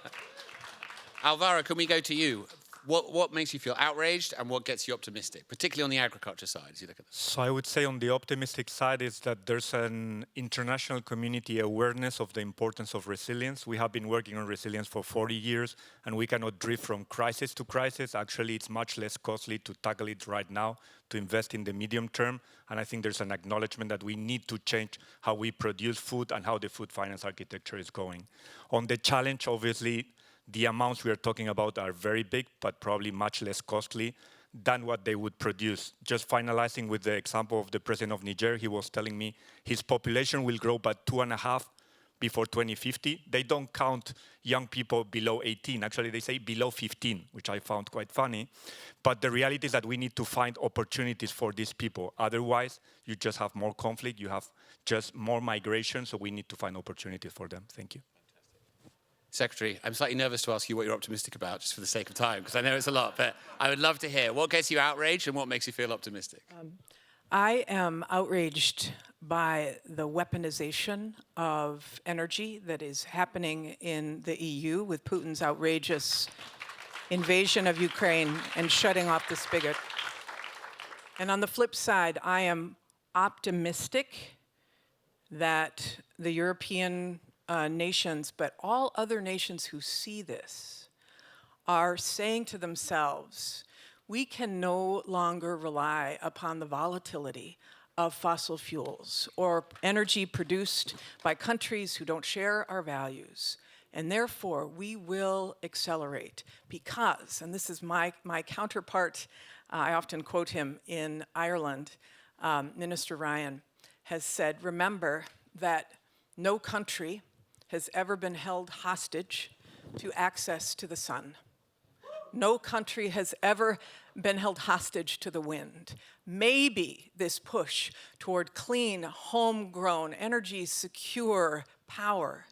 Alvaro, can we go to you? What makes you feel outraged and what gets you optimistic, particularly on the agriculture side as you look at this? So I would say on the optimistic side is that there's an international community awareness of the importance of resilience. We have been working on resilience for 40 years, and we cannot drift from crisis to crisis. Actually, it's much less costly to tackle it right now, to invest in the medium term. And I think there's an acknowledgement that we need to change how we produce food and how the food finance architecture is going. On the challenge, obviously, the amounts we are talking about are very big, but probably much less costly than what they would produce. Just finalizing with the example of the president of Niger, he was telling me his population will grow by 2.5 before 2050. They don't count young people below 18. Actually, they say below 15, which I found quite funny. But the reality is that we need to find opportunities for these people. Otherwise, you just have more conflict, you have just more migration, so we need to find opportunities for them. Thank you. Secretary, I'm slightly nervous to ask you what you're optimistic about, just for the sake of time, because I know it's a lot, but I would love to hear what gets you outraged and what makes you feel optimistic. I am outraged by the weaponization of energy that is happening in the EU with Putin's outrageous invasion of Ukraine and shutting off the spigot. And on the flip side, I am optimistic that the European nations, but all other nations who see this, are saying to themselves, we can no longer rely upon the volatility of fossil fuels or energy produced by countries who don't share our values. And therefore, we will accelerate because, and this is my counterpart, I often quote him in Ireland, Minister Ryan has said, remember that no country has ever been held hostage to access to the sun. No country has ever been held hostage to the wind. Maybe this push toward clean, homegrown, energy-secure power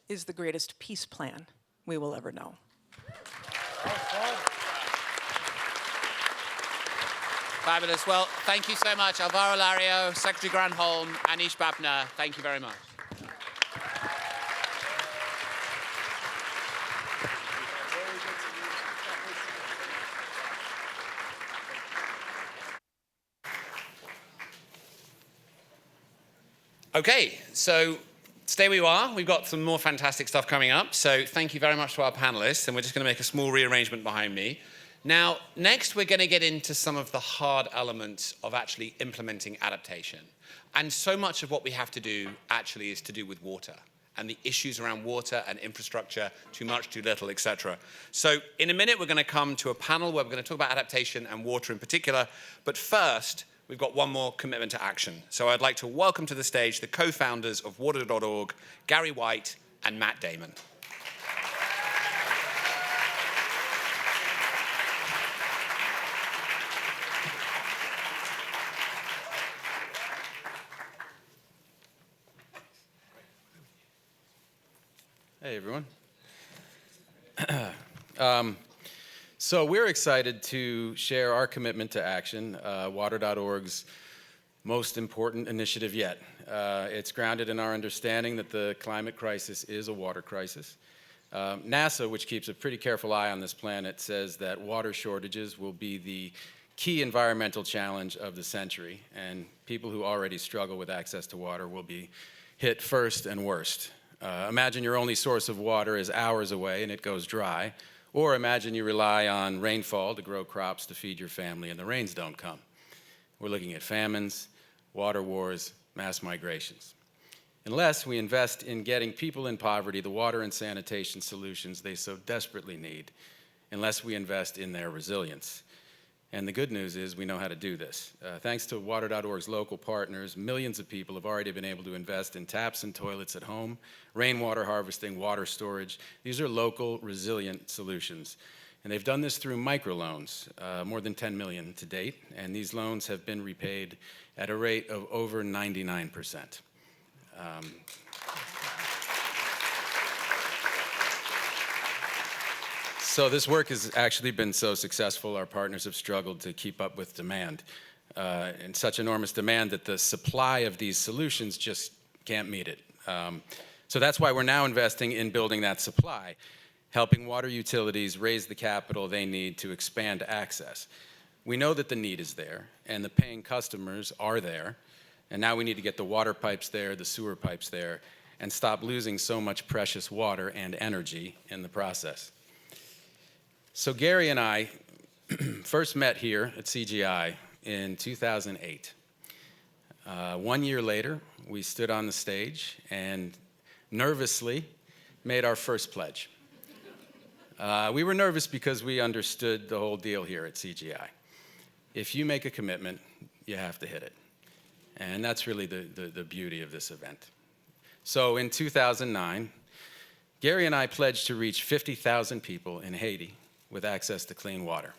is the greatest peace plan we will ever know. Fabulous. Well, thank you so much, Alvaro Lario, Secretary Granholm, Anish Bapna. Thank you very much. Okay, so stay where you are. We've got some more fantastic stuff coming up. So thank you very much to our panelists. And we're just going to make a small rearrangement behind me. Now, next, we're going to get into some of the hard elements of actually implementing adaptation. And so much of what we have to do actually is to do with water and the issues around water and infrastructure, too much, too little, etc. So in a minute, we're going to come to a panel where we're going to talk about adaptation and water in particular. But first, we've got one more commitment to action. So I'd like to welcome to the stage the co-founders of water.org, Gary White and Matt Damon. Hey, everyone. So we're excited to share our commitment to action, water.org's most important initiative yet. It's grounded in our understanding that the climate crisis is a water crisis. NASA, which keeps a pretty careful eye on this planet, says that water shortages will be the key environmental challenge of the century, and people who already struggle with access to water will be hit first and worst. Imagine your only source of water is hours away and it goes dry, or imagine you rely on rainfall to grow crops to feed your family and the rains don't come. We're looking at famines, water wars, mass migrations. unless we invest in getting people in poverty the water and sanitation solutions they so desperately need, unless we invest in their resilience. And the good news is we know how to do this. Thanks to Water.org's local partners, millions of people have already been able to invest in taps and toilets at home, rainwater harvesting, water storage. These are local, resilient solutions. And they've done this through microloans, more than 10 million to date, and these loans have been repaid at a rate of over 99%. So this work has actually been so successful, our partners have struggled to keep up with demand, and such enormous demand that the supply of these solutions just can't meet it. So that's why we're now investing in building that supply, helping water utilities raise the capital they need to expand access. We know that the need is there, and the paying customers are there, and now we need to get the water pipes there, the sewer pipes there, and stop losing so much precious water and energy in the process. So Gary and I first met here at CGI in 2008. 1 year later, we stood on the stage and nervously made our first pledge. We were nervous because we understood the whole deal here at CGI. If you make a commitment, you have to hit it. And that's really the beauty of this event. So in 2009, Gary and I pledged to reach 50,000 people in Haiti with access to clean water.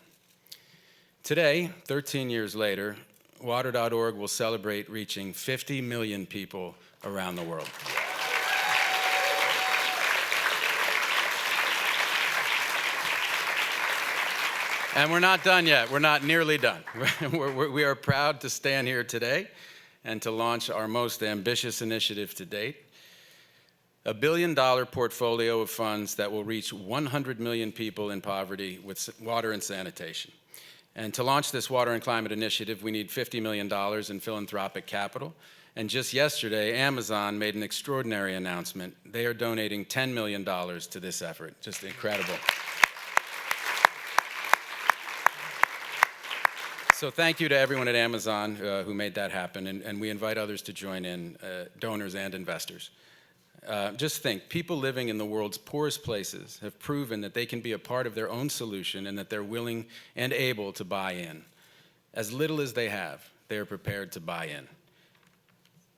Today, 13 years later, Water.org will celebrate reaching 50 million people around the world. And we're not done yet. We're not nearly done. We are proud to stand here today and to launch our most ambitious initiative to date, a $1 billion portfolio of funds that will reach 100 million people in poverty with water and sanitation. And to launch this water and climate initiative, we need $50 million in philanthropic capital. And just yesterday, Amazon made an extraordinary announcement. They are donating $10 million to this effort. Just incredible. So thank you to everyone at Amazon who made that happen, and we invite others to join in, donors and investors. Just think, people living in the world's poorest places have proven that they can be a part of their own solution and that they're willing and able to buy in. As little as they have, they are prepared to buy in.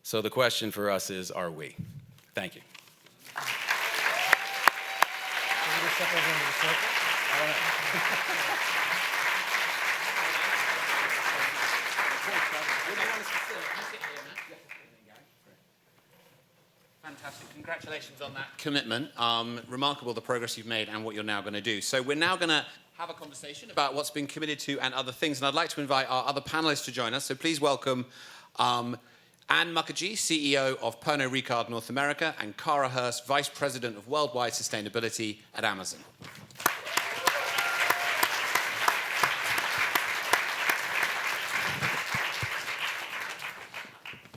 So the question for us is, are we? Thank you. Fantastic. Congratulations on that commitment. Remarkable the progress you've made and what you're now going to do. So we're now going to have a conversation about what's been committed to and other things. And I'd like to invite our other panelists to join us. So please welcome Anne Mukherjee, CEO of Pernod Ricard North America, and Cara Hurst, Vice President of Worldwide Sustainability at Amazon.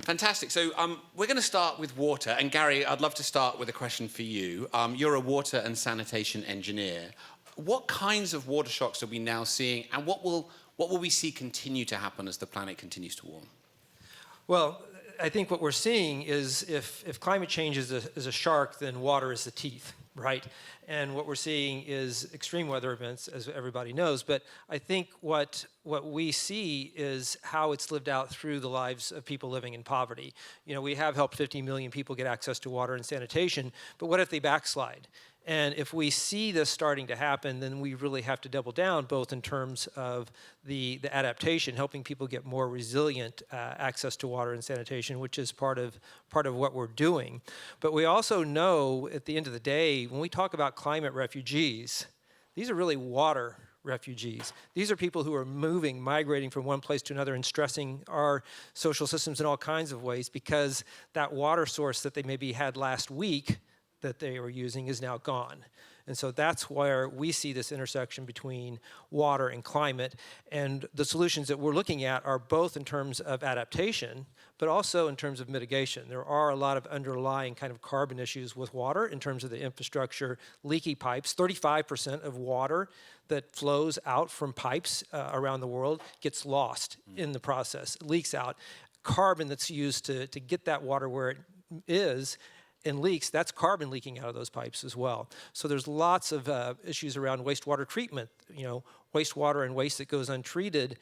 Fantastic. So we're going to start with water. And Gary, I'd love to start with a question for you. You're a water and sanitation engineer. What kinds of water shocks are we now seeing, and what will we see continue to happen as the planet continues to warm? Well, I think what we're seeing is if climate change is a shark, then water is the teeth, right? And what we're seeing is extreme weather events, as everybody knows. But I think what we see is how it's lived out through the lives of people living in poverty. You know, we have helped 50 million people get access to water and sanitation, but what if they backslide? And if we see this starting to happen, then we really have to double down, both in terms of the adaptation, helping people get more resilient access to water and sanitation, which is part of what we're doing. But we also know, at the end of the day, when we talk about climate refugees, these are really water refugees. These are people who are moving, migrating from one place to another and stressing our social systems in all kinds of ways because that water source that they maybe had last week that they were using is now gone. And so that's where we see this intersection between water and climate. And the solutions that we're looking at are both in terms of adaptation, but also in terms of mitigation. There are a lot of underlying kind of carbon issues with water in terms of the infrastructure, leaky pipes. 35% of water that flows out from pipes around the world gets lost in the process, leaks out. Carbon that's used to get that water where it is and leaks, that's carbon leaking out of those pipes as well. So there's lots of issues around wastewater treatment. Wastewater and waste that goes untreated,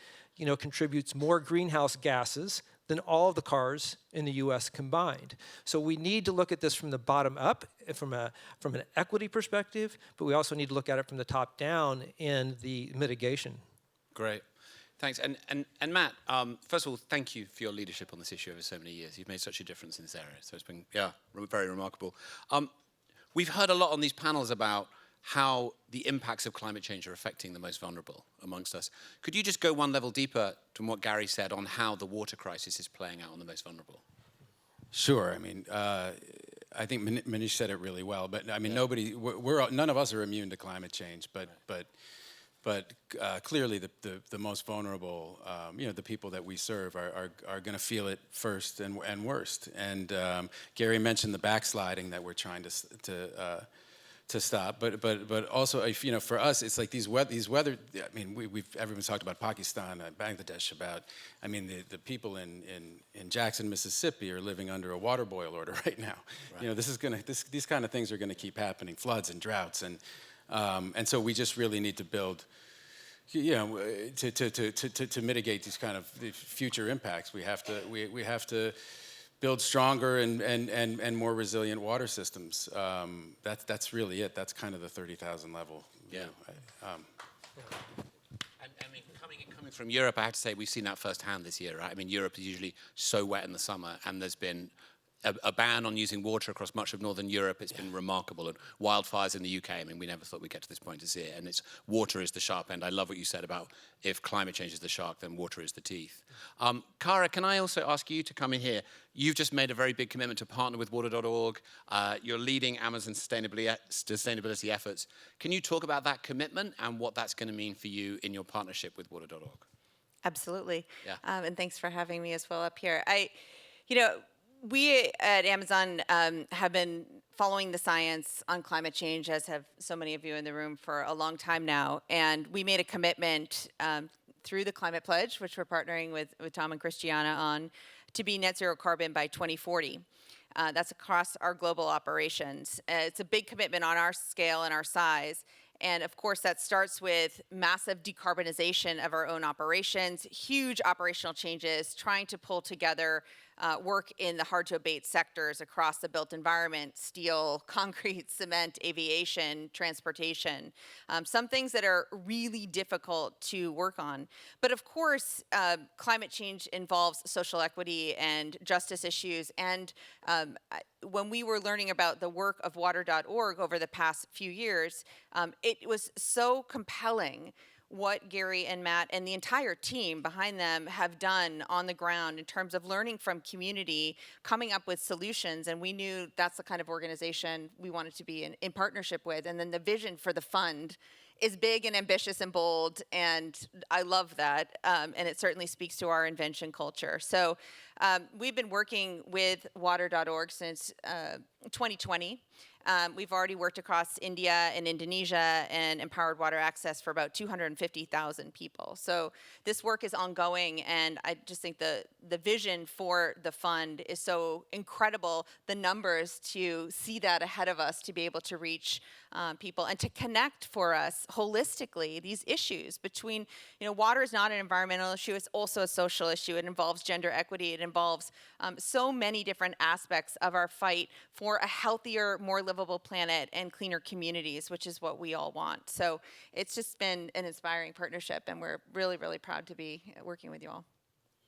contributes more greenhouse gases than all of the cars in the U.S. combined. So we need to look at this from the bottom up, from an equity perspective, but we also need to look at it from the top down in the mitigation. Great. Thanks. And Matt, first of all, thank you for your leadership on this issue over so many years. You've made such a difference in this area. So it's been, very remarkable. We've heard a lot on these panels about how the impacts of climate change are affecting the most vulnerable amongst us. Could you just go one level deeper from what Gary said on how the water crisis is playing out on the most vulnerable? Sure. I mean, I think Manish said it really well. But I mean, none of us are immune to climate change. But clearly, the most vulnerable, the people that we serve are going to feel it first and worst. And Gary mentioned the backsliding that we're trying to stop. But also, for us, it's like these weather. I mean, everyone's talked about Pakistan, Bangladesh, the people in Jackson, Mississippi, are living under a water boil order right now. Right. These kind of things are going to keep happening, floods and droughts, and so we just really need to build, to mitigate these kind of future impacts. We have to build stronger and more resilient water systems. That's really it. That's kind of the 30,000 level. Yeah. Coming from Europe, I have to say we've seen that firsthand this year, right? I mean, Europe is usually so wet in the summer, and there's been a ban on using water across much of Northern Europe. It's been remarkable. And wildfires in the UK, I mean, we never thought we'd get to this point to see it. And water is the sharp end. I love what you said about if climate change is the shark, then water is the teeth. Cara, can I also ask you to come in here? You've just made a very big commitment to partner with water.org. You're leading Amazon's sustainability efforts. Can you talk about that commitment and what that's going to mean for you in your partnership with water.org? Absolutely. Yeah. And thanks for having me as well up here. We at Amazon have been following the science on climate change, as have so many of you in the room, for a long time now. And we made a commitment through the Climate Pledge, which we're partnering with Tom and Christiana on, to be net zero carbon by 2040. That's across our global operations. It's a big commitment on our scale and our size. And of course, that starts with massive decarbonization of our own operations, huge operational changes, trying to pull together work in the hard-to-abate sectors across the built environment: steel, concrete, cement, aviation, transportation. Some things that are really difficult to work on. But of course, climate change involves social equity and justice issues. And when we were learning about the work of water.org over the past few years, it was so compelling what Gary and Matt and the entire team behind them have done on the ground in terms of learning from community, coming up with solutions. And we knew that's the kind of organization we wanted to be in partnership with. And then the vision for the fund is big and ambitious and bold, and I love that. And it certainly speaks to our invention culture. So we've been working with water.org since 2020. We've already worked across India and Indonesia and empowered water access for about 250,000 people. So this work is ongoing, and I just think the vision for the fund is so incredible, the numbers to see that ahead of us, to be able to reach people and to connect for us holistically these issues between, water is not an environmental issue, it's also a social issue. It involves gender equity, it involves so many different aspects of our fight for a healthier, more livable planet and cleaner communities, which is what we all want. So it's just been an inspiring partnership, and we're really, really proud to be working with you all.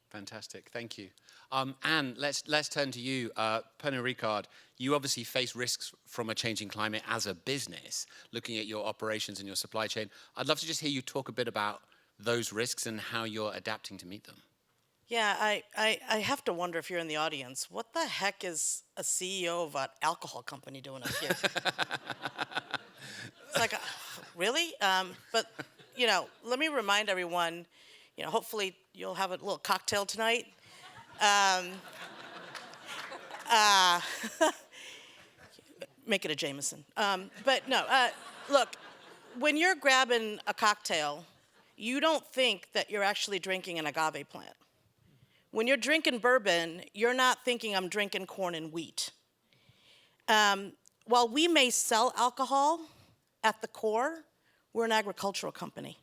Fantastic, thank you. Anne, let's turn to you. Pernod Ricard, you obviously face risks from a changing climate as a business, looking at your operations and your supply chain. I'd love to just hear you talk a bit about those risks and how you're adapting to meet them. Yeah, I have to wonder, if you're in the audience, what the heck is a CEO of an alcohol company doing up here? It's like, really? But, let me remind everyone, hopefully you'll have a little cocktail tonight. Make it a Jameson. But no, look, when you're grabbing a cocktail, you don't think that you're actually drinking an agave plant. When you're drinking bourbon, you're not thinking I'm drinking corn and wheat. While we may sell alcohol, at the core, we're an agricultural company.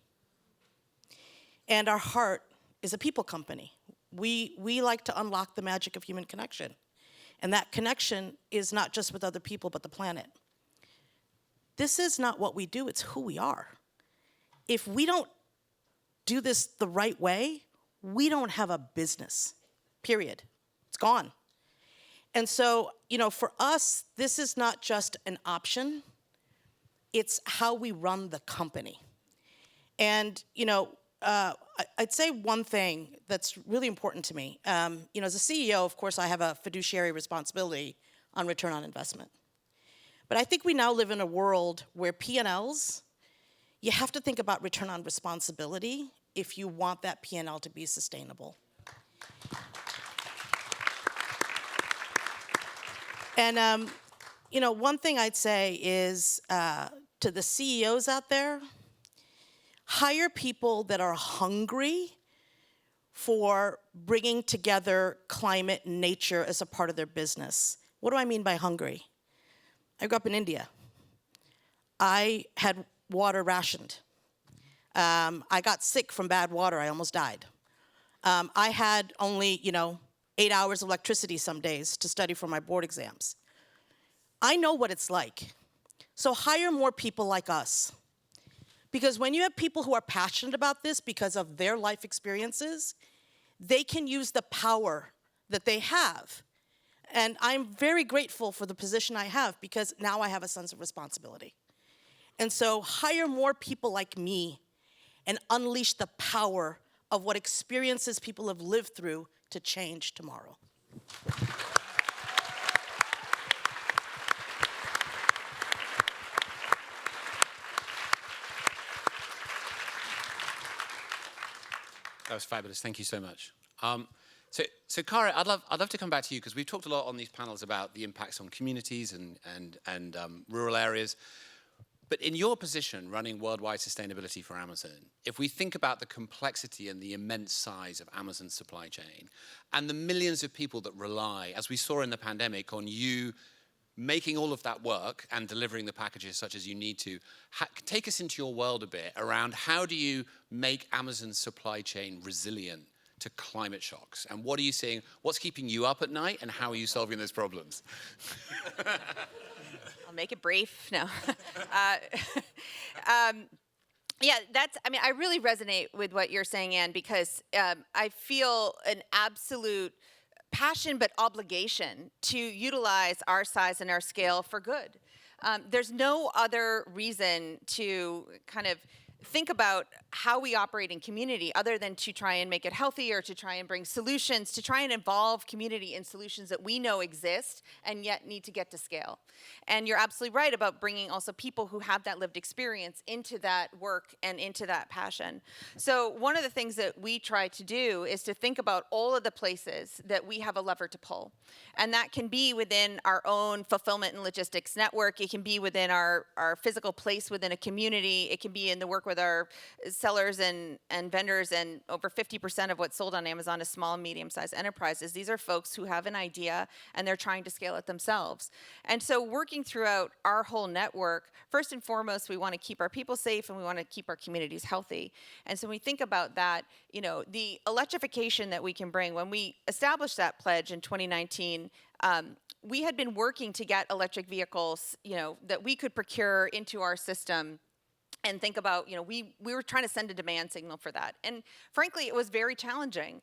And our heart is a people company. We like to unlock the magic of human connection. And that connection is not just with other people, but the planet. This is not what we do, it's who we are. If we don't do this the right way, we don't have a business, period. It's gone. And so, for us, this is not just an option, it's how we run the company. And, I'd say one thing that's really important to me. As a CEO, of course, I have a fiduciary responsibility on return on investment. But I think we now live in a world where P&Ls, you have to think about return on responsibility if you want that P&L to be sustainable. And, one thing I'd say is to the CEOs out there, hire people that are hungry for bringing together climate and nature as a part of their business. What do I mean by hungry? I grew up in India. I had water rationed. I got sick from bad water. I almost died. I had only, 8 hours of electricity some days to study for my board exams. I know what it's like. So hire more people like us. Because when you have people who are passionate about this because of their life experiences, they can use the power that they have. And I'm very grateful for the position I have because now I have a sense of responsibility. And so hire more people like me and unleash the power of what experiences people have lived through to change tomorrow. That was fabulous. Thank you so much. So Kara, I'd love to come back to you because we've talked a lot on these panels about the impacts on communities and rural areas. But in your position, running worldwide sustainability for Amazon, if we think about the complexity and the immense size of Amazon's supply chain and the millions of people that rely, as we saw in the pandemic, on you making all of that work and delivering the packages such as you need to, take us into your world a bit around how do you make Amazon's supply chain resilient to climate shocks? And what are you seeing? What's keeping you up at night and how are you solving those problems? I'll make it brief. No. Yeah, I really resonate with what you're saying, Anne, because I feel an absolute passion but obligation to utilize our size and our scale for good. There's no other reason to kind of think about how we operate in community other than to try and make it healthy or to try and bring solutions, to try and involve community in solutions that we know exist and yet need to get to scale. And you're absolutely right about bringing also people who have that lived experience into that work and into that passion. So one of the things that we try to do is to think about all of the places that we have a lever to pull. And that can be within our own fulfillment and logistics network. It can be within our physical place within a community. It can be in the work with our sellers and vendors, and over 50% of what's sold on Amazon is small and medium-sized enterprises. These are folks who have an idea and they're trying to scale it themselves. And so working throughout our whole network, first and foremost, we want to keep our people safe and we want to keep our communities healthy. And so when we think about that, the electrification that we can bring, when we established that pledge in 2019, we had been working to get electric vehicles, that we could procure into our system. And think about, we were trying to send a demand signal for that. And frankly, it was very challenging.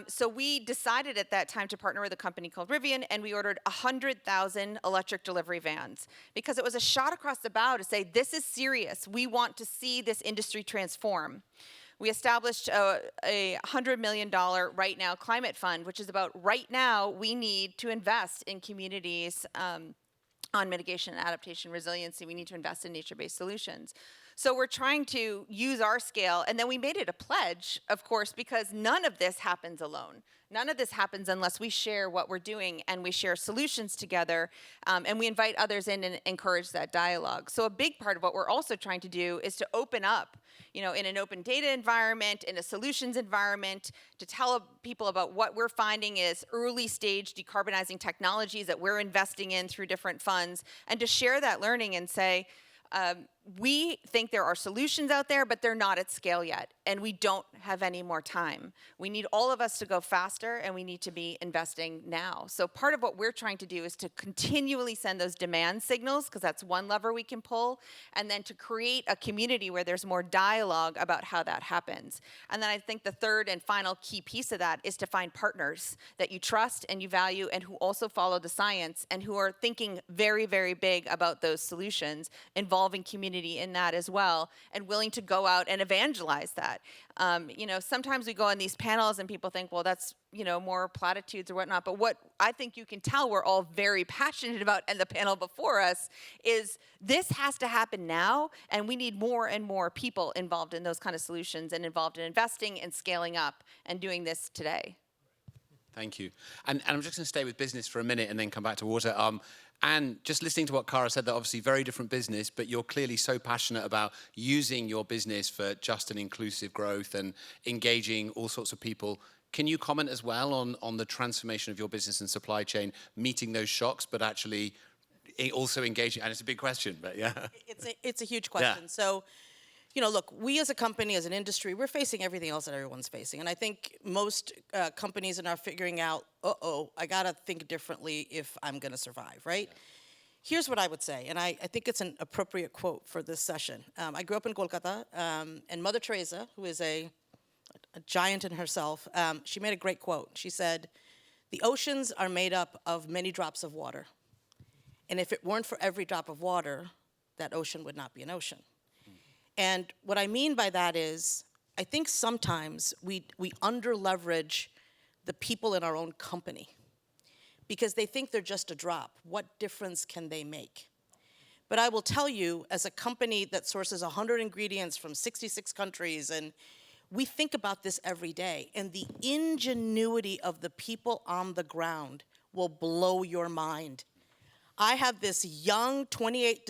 So we decided at that time to partner with a company called Rivian, and we ordered 100,000 electric delivery vans because it was a shot across the bow to say, this is serious. We want to see this industry transform. We established a $100 million Right Now Climate Fund, which is about right now we need to invest in communities on mitigation, adaptation, resiliency. We need to invest in nature-based solutions. So we're trying to use our scale, and then we made it a pledge, of course, because none of this happens alone. None of this happens unless we share what we're doing and we share solutions together, and we invite others in and encourage that dialogue. So a big part of what we're also trying to do is to open up, in an open data environment, in a solutions environment, to tell people about what we're finding is early stage decarbonizing technologies that we're investing in through different funds, and to share that learning and say, we think there are solutions out there, but they're not at scale yet, and we don't have any more time. We need all of us to go faster, and we need to be investing now. So part of what we're trying to do is to continually send those demand signals, because that's one lever we can pull, and then to create a community where there's more dialogue about how that happens. And then I think the third and final key piece of that is to find partners that you trust and you value and who also follow the science and who are thinking very, very big about those solutions, involving community in that as well, and willing to go out and evangelize that. Sometimes we go on these panels and people think, well, that's, more platitudes or whatnot, but what I think you can tell we're all very passionate about, and the panel before us, is this has to happen now, and we need more and more people involved in those kind of solutions and involved in investing and scaling up and doing this today. Thank you. And I'm just going to stay with business for a minute and then come back to water. And just listening to what Cara said, that obviously very different business, but you're clearly so passionate about using your business for just and inclusive growth and engaging all sorts of people. Can you comment as well on the transformation of your business and supply chain, meeting those shocks, but actually also engaging? And it's a big question, but yeah. It's a huge question. Yeah. So, look, we as a company, as an industry, we're facing everything else that everyone's facing. And I think most companies are now figuring out, I got to think differently if I'm going to survive, right? Yeah. Here's what I would say, and I think it's an appropriate quote for this session. I grew up in Kolkata, and Mother Teresa, who is a giant in herself, she made a great quote. She said, "The oceans are made up of many drops of water. And if it weren't for every drop of water, that ocean would not be an ocean." And what I mean by that is, I think sometimes we under-leverage the people in our own company because they think they're just a drop. What difference can they make? But I will tell you, as a company that sources 100 ingredients from 66 countries, and we think about this every day, and the ingenuity of the people on the ground will blow your mind. I have this young 28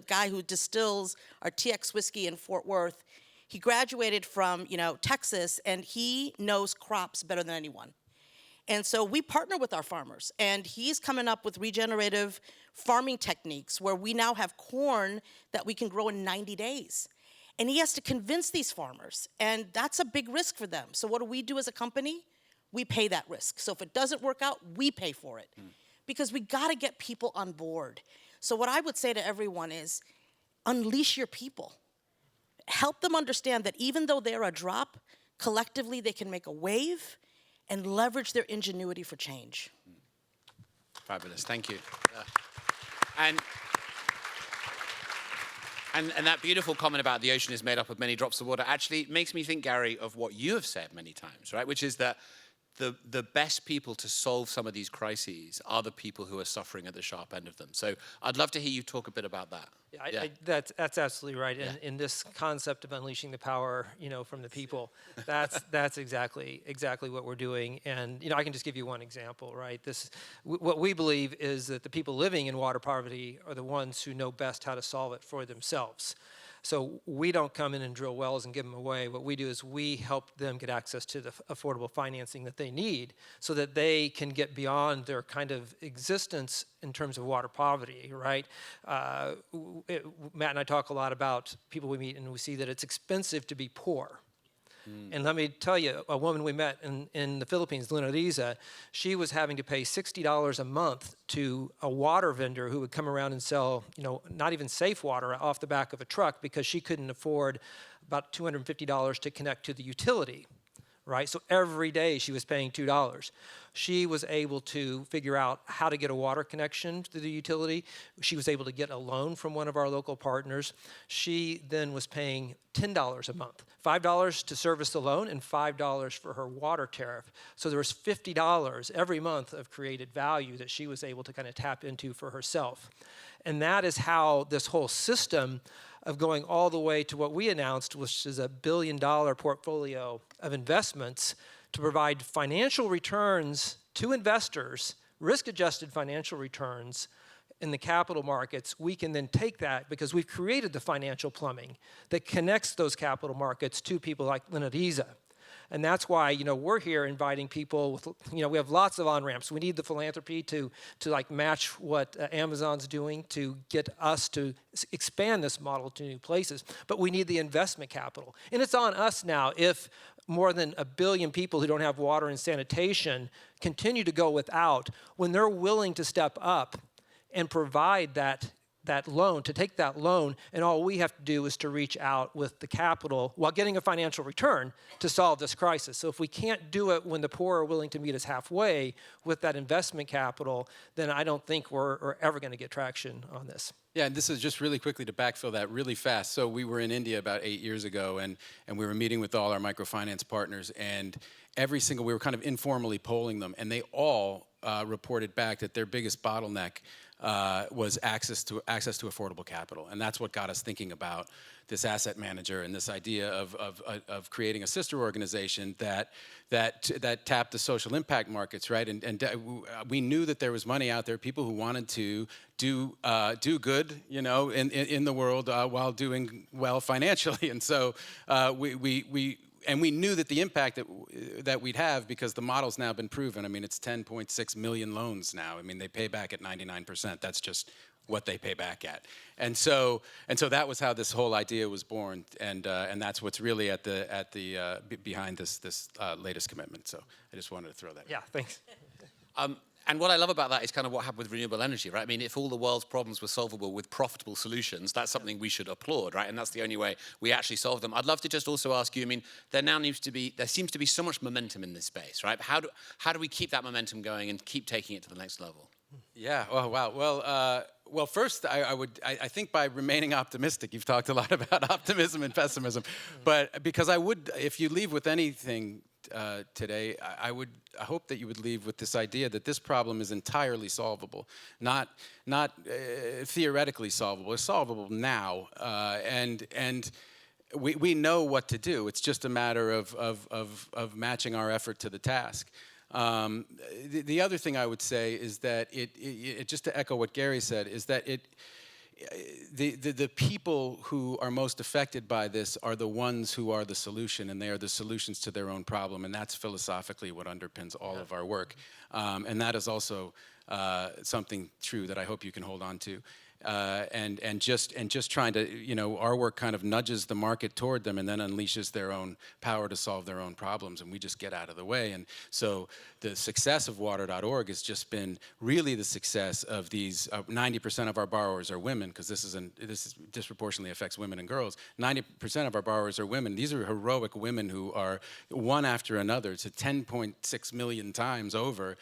guy who distills our TX whiskey in Fort Worth. He graduated from, Texas, and he knows crops better than anyone. And so we partner with our farmers, and he's coming up with regenerative farming techniques where we now have corn that we can grow in 90 days. And he has to convince these farmers, and that's a big risk for them. So what do we do as a company? We pay that risk. So if it doesn't work out, we pay for it. Because we got to get people on board. So what I would say to everyone is, unleash your people. Help them understand that even though they're a drop, collectively they can make a wave and leverage their ingenuity for change. Fabulous, thank you. And that beautiful comment about the ocean is made up of many drops of water actually makes me think, Gary, of what you have said many times, right? Which is that the best people to solve some of these crises are the people who are suffering at the sharp end of them. So I'd love to hear you talk a bit about that. Yeah, that's absolutely right. And in this concept of unleashing the power, from the people, that's exactly what we're doing. And I can just give you one example, right? What we believe is that the people living in water poverty are the ones who know best how to solve it for themselves. So we don't come in and drill wells and give them away. What we do is we help them get access to the affordable financing that they need so that they can get beyond their kind of existence in terms of water poverty, right? Matt and I talk a lot about people we meet, and we see that it's expensive to be poor. And let me tell you, a woman we met in the Philippines, Luna Riza, she was having to pay $60 a month to a water vendor who would come around and sell, not even safe water off the back of a truck because she couldn't afford about $250 to connect to the utility, right? So every day she was paying $2. She was able to figure out how to get a water connection to the utility. She was able to get a loan from one of our local partners. She then was paying $10 a month, $5 to service the loan and $5 for her water tariff. So there was $50 every month of created value that she was able to kind of tap into for herself. And that is how this whole system of going all the way to what we announced, which is $1 billion portfolio of investments to provide financial returns to investors, risk-adjusted financial returns in the capital markets. We can then take that because we've created the financial plumbing that connects those capital markets to people like Lenadiza. And that's why, we're here inviting people with, we have lots of on-ramps. We need the philanthropy to like match what Amazon's doing to get us to expand this model to new places. But we need the investment capital. And it's on us now. If more than 1 billion people who don't have water and sanitation continue to go without, when they're willing to step up and provide that loan, to take that loan, and all we have to do is to reach out with the capital while getting a financial return to solve this crisis. So if we can't do it when the poor are willing to meet us halfway with that investment capital, then I don't think we're ever going to get traction on this. Yeah, and this is just really quickly to backfill that really fast. So we were in India about 8 years ago, and we were meeting with all our microfinance partners, and we were kind of informally polling them, and they all reported back that their biggest bottleneck was access to affordable capital, and that's what got us thinking about this asset manager and this idea of creating a sister organization that tapped the social impact markets, right? And we knew that there was money out there, people who wanted to do good, in the world while doing well financially, and so we knew that the impact that we'd have, because the model's now been proven. I mean, it's 10.6 million loans now. I mean, they pay back at 99%. That's just what they pay back at. And so that was how this whole idea was born. And that's what's really behind this latest commitment. So I just wanted to throw that. Yeah, thanks. And what I love about that is kind of what happened with renewable energy, right? I mean, if all the world's problems were solvable with profitable solutions, that's something we should applaud, right? And that's the only way we actually solve them. I'd love to just also ask you, I mean, there seems to be so much momentum in this space, right? How do we keep that momentum going and keep taking it to the next level? Yeah, oh, wow. Well, first, I think by remaining optimistic, you've talked a lot about optimism and pessimism, but because if you leave with anything today, I hope that you would leave with this idea that this problem is entirely solvable, not theoretically solvable. It's solvable now, and we know what to do. It's just a matter of matching our effort to the task. The other thing I would say is that it just to echo what Gary said, is that the people who are most affected by this are the ones who are the solution, and they are the solutions to their own problem, and that's philosophically what underpins all of our work. And that is also something true that I hope you can hold on to. And just trying to, our work kind of nudges the market toward them and then unleashes their own power to solve their own problems, and we just get out of the way. And so the success of water.org has just been really the success of these 90% of our borrowers are women, because this disproportionately affects women and girls. 90% of our borrowers are women. These are heroic women who are one after another to 10.6 million times over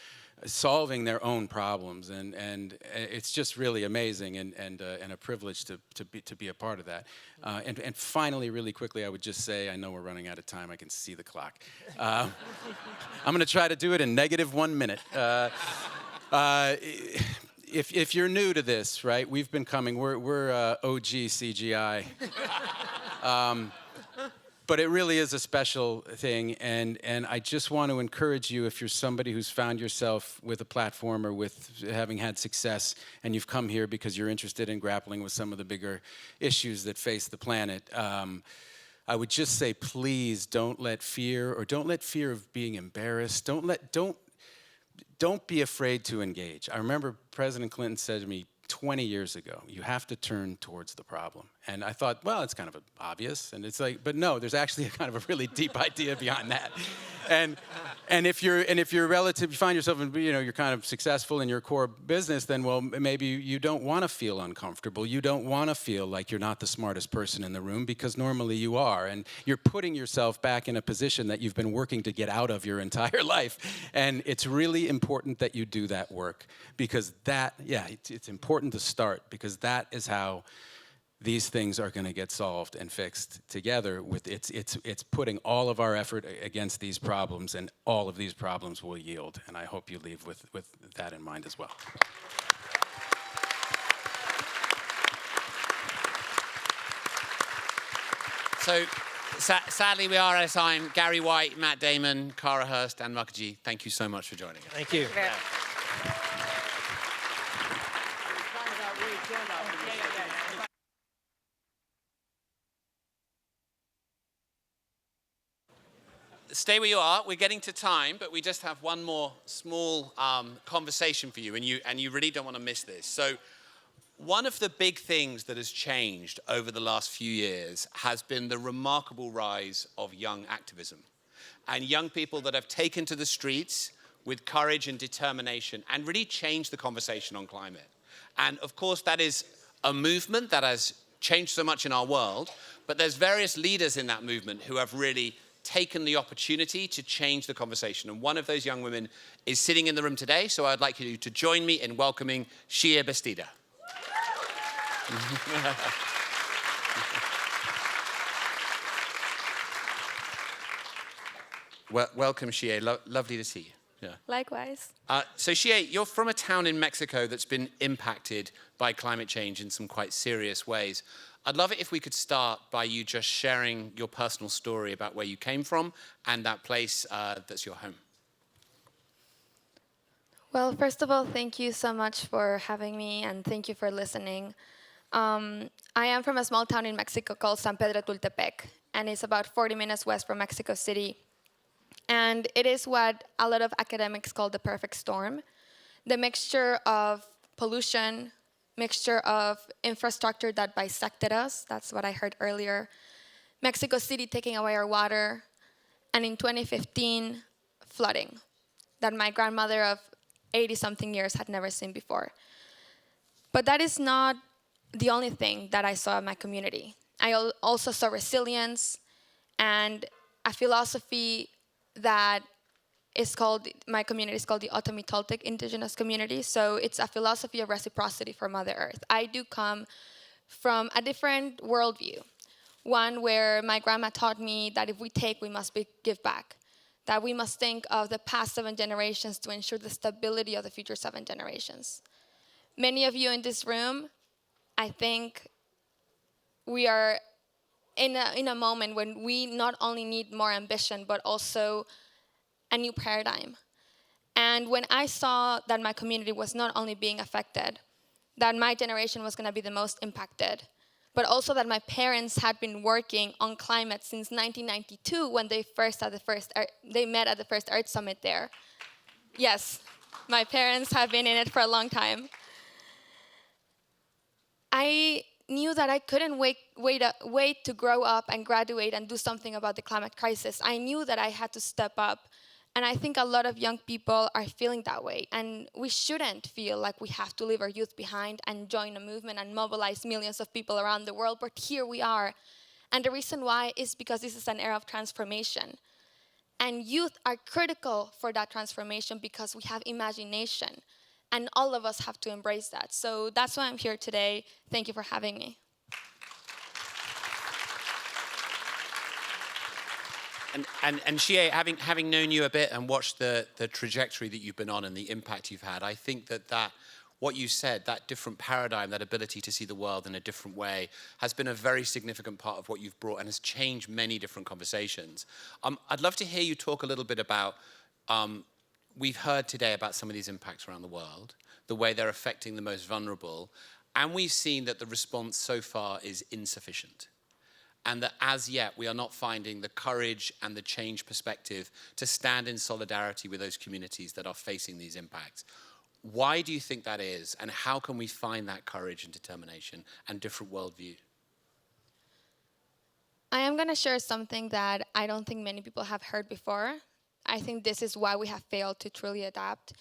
solving their own problems, and it's just really amazing and a privilege to be a part of that. And finally, really quickly, I would just say, I know we're running out of time. I can see the clock. I'm going to try to do it in -1 minute. If you're new to this, right? We've been coming. We're OG CGI. But it really is a special thing, and I just want to encourage you, if you're somebody who's found yourself with a platform or with having had success, and you've come here because you're interested in grappling with some of the bigger issues that face the planet, I would just say, please don't let fear of being embarrassed, don't be afraid to engage. I remember President Clinton said to me 20 years ago, you have to turn towards the problem. And I thought, well, it's kind of obvious. And it's like, but no, there's actually a kind of a really deep idea behind that. and if you're relative, you find yourself in, you're kind of successful in your core business, then well, maybe you don't want to feel uncomfortable. You don't want to feel like you're not the smartest person in the room, because normally you are, and you're putting yourself back in a position that you've been working to get out of your entire life. And it's really important that you do that work, because it's important to start, because that is how these things are going to get solved and fixed together. It's putting all of our effort against these problems, and all of these problems will yield. And I hope you leave with that in mind as well. So, sadly, we are out of time. Gary White, Matt Damon, Cara Hurst, and Mukherjee, thank you so much for joining us. Thank you. Stay where you are. We're getting to time, but we just have one more small conversation for you, and you really don't want to miss this. So, one of the big things that has changed over the last few years has been the remarkable rise of young activism, and young people that have taken to the streets with courage and determination and really changed the conversation on climate. And of course, that is a movement that has changed so much in our world, but there's various leaders in that movement who have really taken the opportunity to change the conversation. And one of those young women is sitting in the room today, so I'd like you to join me in welcoming Shia Bastida. Welcome, Shia. Lovely to see you. Yeah. Likewise. So Shia, you're from a town in Mexico that's been impacted by climate change in some quite serious ways. I'd love it if we could start by you just sharing your personal story about where you came from and that place that's your home. Well, first of all, thank you so much for having me, and thank you for listening. I am from a small town in Mexico called San Pedro Tultepec, and it's about 40 minutes west from Mexico City. And it is what a lot of academics call the perfect storm. The mixture of pollution, mixture of infrastructure that bisected us, that's what I heard earlier, Mexico City taking away our water, and in 2015, flooding that my grandmother of 80-something years had never seen before. But that is not the only thing that I saw in my community. I also saw resilience and a philosophy that is called, my community is called the Otomi Toltec indigenous community. So it's a philosophy of reciprocity for Mother Earth. I do come from a different worldview, one where my grandma taught me that if we take, we must give back, that we must think of the past 7 generations to ensure the stability of the future 7 generations. Many of you in this room, I think we are in a moment when we not only need more ambition, but also a new paradigm. And when I saw that my community was not only being affected, that my generation was going to be the most impacted, but also that my parents had been working on climate since 1992 when they met at the first Earth Summit there. Yes, my parents have been in it for a long time. I knew that I couldn't wait to grow up and graduate and do something about the climate crisis. I knew that I had to step up. And I think a lot of young people are feeling that way. And we shouldn't feel like we have to leave our youth behind and join a movement and mobilize millions of people around the world. But here we are. And the reason why is because this is an era of transformation. And youth are critical for that transformation because we have imagination. And all of us have to embrace that. So that's why I'm here today. Thank you for having me. And Shia, having known you a bit and watched the trajectory that you've been on and the impact you've had, I think that what you said, that different paradigm, that ability to see the world in a different way, has been a very significant part of what you've brought and has changed many different conversations. I'd love to hear you talk a little bit about, we've heard today about some of these impacts around the world, the way they're affecting the most vulnerable, and we've seen that the response so far is insufficient. And that as yet, we are not finding the courage and the change perspective to stand in solidarity with those communities that are facing these impacts. Why do you think that is? And how can we find that courage and determination and different worldview? I am going to share something that I don't think many people have heard before. I think this is why we have failed to truly adapt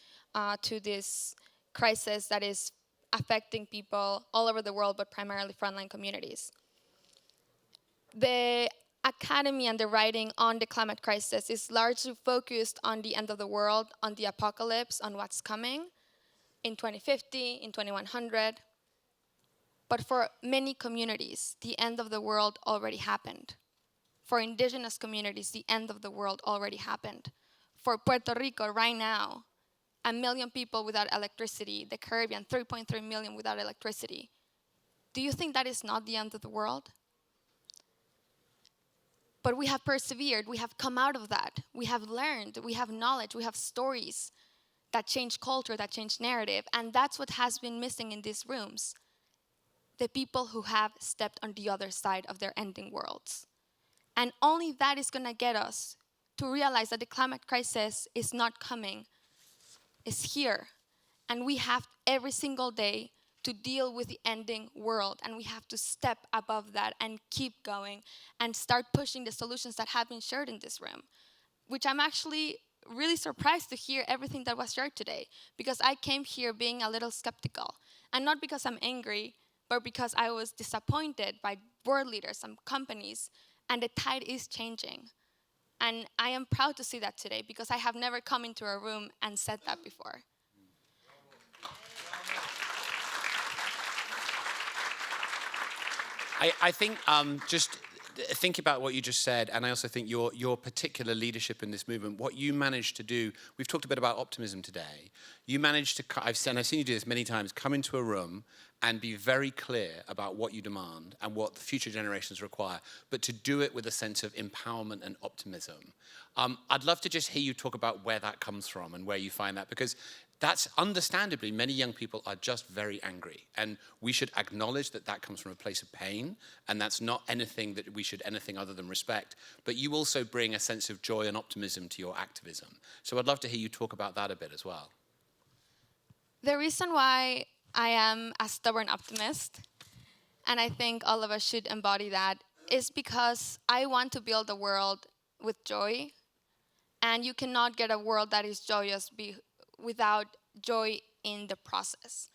to this crisis that is affecting people all over the world, but primarily frontline communities. The academy and the writing on the climate crisis is largely focused on the end of the world, on the apocalypse, on what's coming in 2050, in 2100. But for many communities, the end of the world already happened. For indigenous communities, the end of the world already happened. For Puerto Rico, right now, 1 million people without electricity, the Caribbean, 3.3 million without electricity. Do you think that is not the end of the world? But we have persevered, we have come out of that. We have learned, we have knowledge, we have stories that change culture, that change narrative, and that's what has been missing in these rooms. The people who have stepped on the other side of their ending worlds. And only that is gonna get us to realize that the climate crisis is not coming, it's here. And we have every single day to deal with the ending world, and we have to step above that and keep going and start pushing the solutions that have been shared in this room, which I'm actually really surprised to hear everything that was shared today, because I came here being a little skeptical, and not because I'm angry, but because I was disappointed by world leaders and companies, and the tide is changing. And I am proud to see that today, because I have never come into a room and said that before. I think just think about what you just said, and I also think your particular leadership in this movement, what you managed to do, we've talked a bit about optimism today. You managed to, I've seen you do this many times, come into a room and be very clear about what you demand and what the future generations require, but to do it with a sense of empowerment and optimism. I'd love to just hear you talk about where that comes from and where you find that, because that's understandably, many young people are just very angry. And we should acknowledge that that comes from a place of pain, and that's not anything that we should anything other than respect. But you also bring a sense of joy and optimism to your activism. So I'd love to hear you talk about that a bit as well. The reason why I am a stubborn optimist, and I think all of us should embody that, is because I want to build a world with joy, and you cannot get a world that is joyous without joy in the process.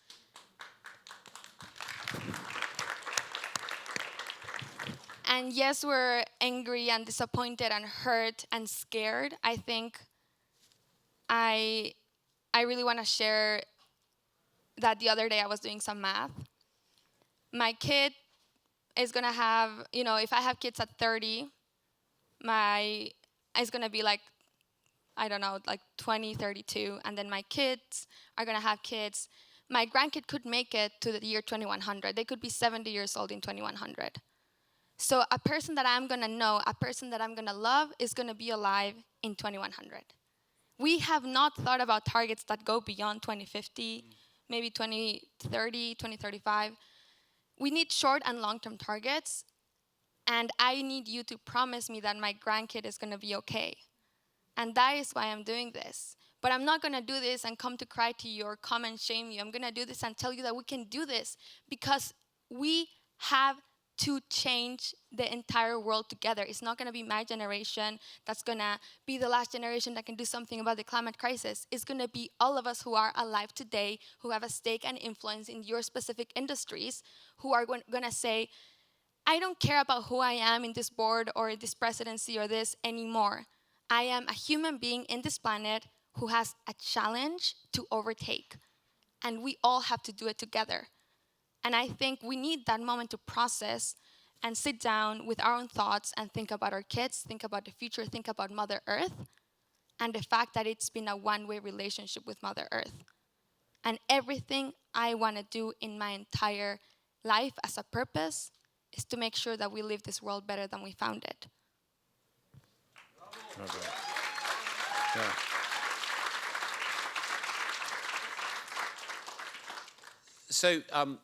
And yes, we're angry and disappointed and hurt and scared. I think I really want to share that the other day I was doing some math. My kid is gonna have, if I have kids at 30, it's gonna be like, I don't know, like 20, 32, and then my kids are gonna have kids. My grandkid could make it to the year 2100. They could be 70 years old in 2100. So a person that I'm gonna know, a person that I'm gonna love is gonna be alive in 2100. We have not thought about targets that go beyond 2050, maybe 2030, 2035. We need short and long-term targets, and I need you to promise me that my grandkid is gonna be okay. And that is why I'm doing this. But I'm not gonna do this and come to cry to you or come and shame you. I'm gonna do this and tell you that we can do this, because we have to change the entire world together. It's not gonna be my generation that's gonna be the last generation that can do something about the climate crisis. It's gonna be all of us who are alive today, who have a stake and influence in your specific industries, who are gonna say, I don't care about who I am in this board or this presidency or this anymore. I am a human being in this planet who has a challenge to overtake. And we all have to do it together. And I think we need that moment to process and sit down with our own thoughts and think about our kids, think about the future, think about Mother Earth, and the fact that it's been a one-way relationship with Mother Earth. And everything I want to do in my entire life as a purpose is to make sure that we leave this world better than we found it. Yeah. So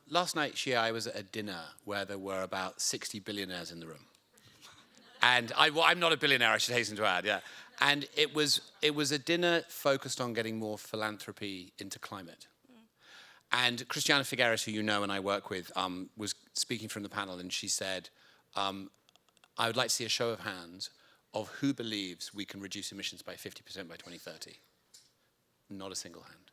last night, Shia, I was at a dinner where there were about 60 billionaires in the room. And I'm not a billionaire, I should hasten to add, yeah. And it was a dinner focused on getting more philanthropy into climate. And Christiana Figueres, who you know and I work with, was speaking from the panel, and she said, I would like to see a show of hands of who believes we can reduce emissions by 50% by 2030? Not a single hand.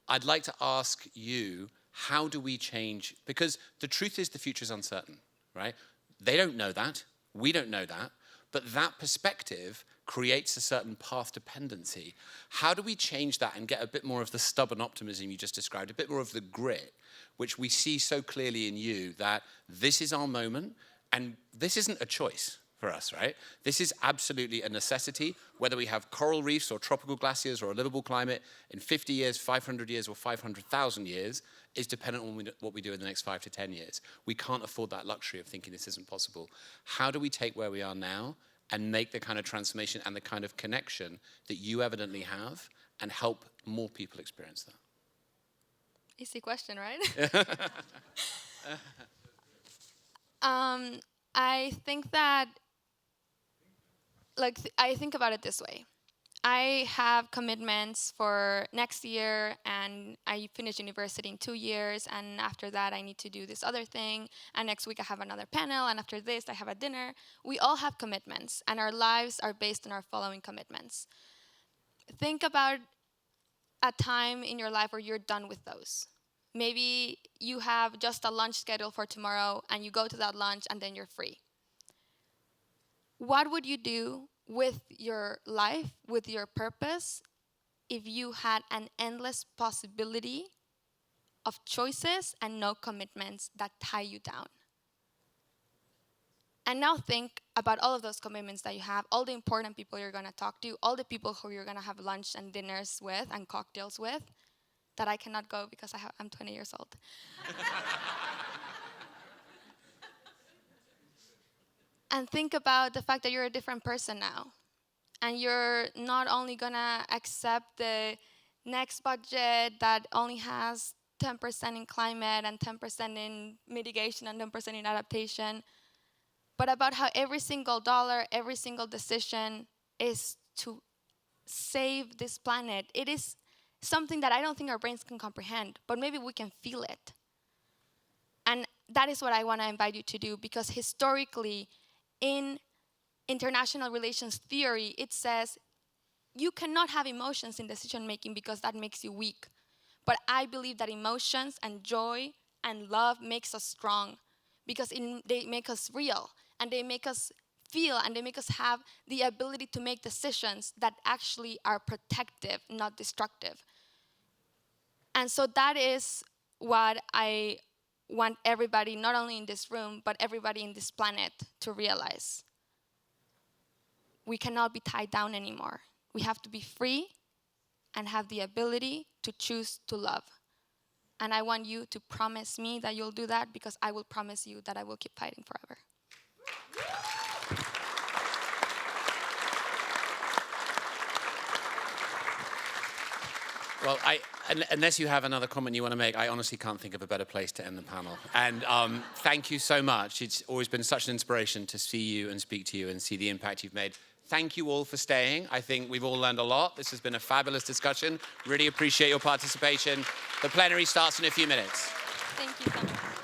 I'd like to ask you, how do we change? Because the truth is the future is uncertain, right? They don't know that. We don't know that. But that perspective creates a certain path dependency. How do we change that and get a bit more of the stubborn optimism you just described, a bit more of the grit, which we see so clearly in you, that this is our moment, and this isn't a choice for us, right? This is absolutely a necessity, whether we have coral reefs or tropical glaciers or a livable climate in 50 years, 500 years, or 500,000 years, is dependent on what we do in the next 5 to 10 years. We can't afford that luxury of thinking this isn't possible. How do we take where we are now and make the kind of transformation and the kind of connection that you evidently have and help more people experience that? Easy question, right? I think that, I think about it this way. I have commitments for next year, and I finish university in 2 years, and after that I need to do this other thing, and next week I have another panel, and after this I have a dinner. We all have commitments, and our lives are based on our following commitments. Think about a time in your life where you're done with those. Maybe you have just a lunch schedule for tomorrow, and you go to that lunch, and then you're free. What would you do with your life, with your purpose, if you had an endless possibility of choices and no commitments that tie you down? And now think about all of those commitments that you have, all the important people you're going to talk to, all the people who you're going to have lunch and dinners with and cocktails with, that I cannot go because I'm 20 years old. And think about the fact that you're a different person now. And you're not only gonna accept the next budget that only has 10% in climate and 10% in mitigation and 10% in adaptation, but about how every single dollar, every single decision is to save this planet. It is something that I don't think our brains can comprehend, but maybe we can feel it. And that is what I want to invite you to do, because historically, in international relations theory, it says you cannot have emotions in decision making because that makes you weak. But I believe that emotions and joy and love makes us strong, because they make us real, and they make us feel, and they make us have the ability to make decisions that actually are protective, not destructive. And so that is what I want everybody, not only in this room, but everybody in this planet, to realize. We cannot be tied down anymore. We have to be free and have the ability to choose to love. And I want you to promise me that you'll do that, because I will promise you that I will keep fighting forever. Well, unless you have another comment you want to make, I honestly can't think of a better place to end the panel. And thank you so much. It's always been such an inspiration to see you and speak to you and see the impact you've made. Thank you all for staying. I think we've all learned a lot. This has been a fabulous discussion. Really appreciate your participation. The plenary starts in a few minutes. Thank you so much.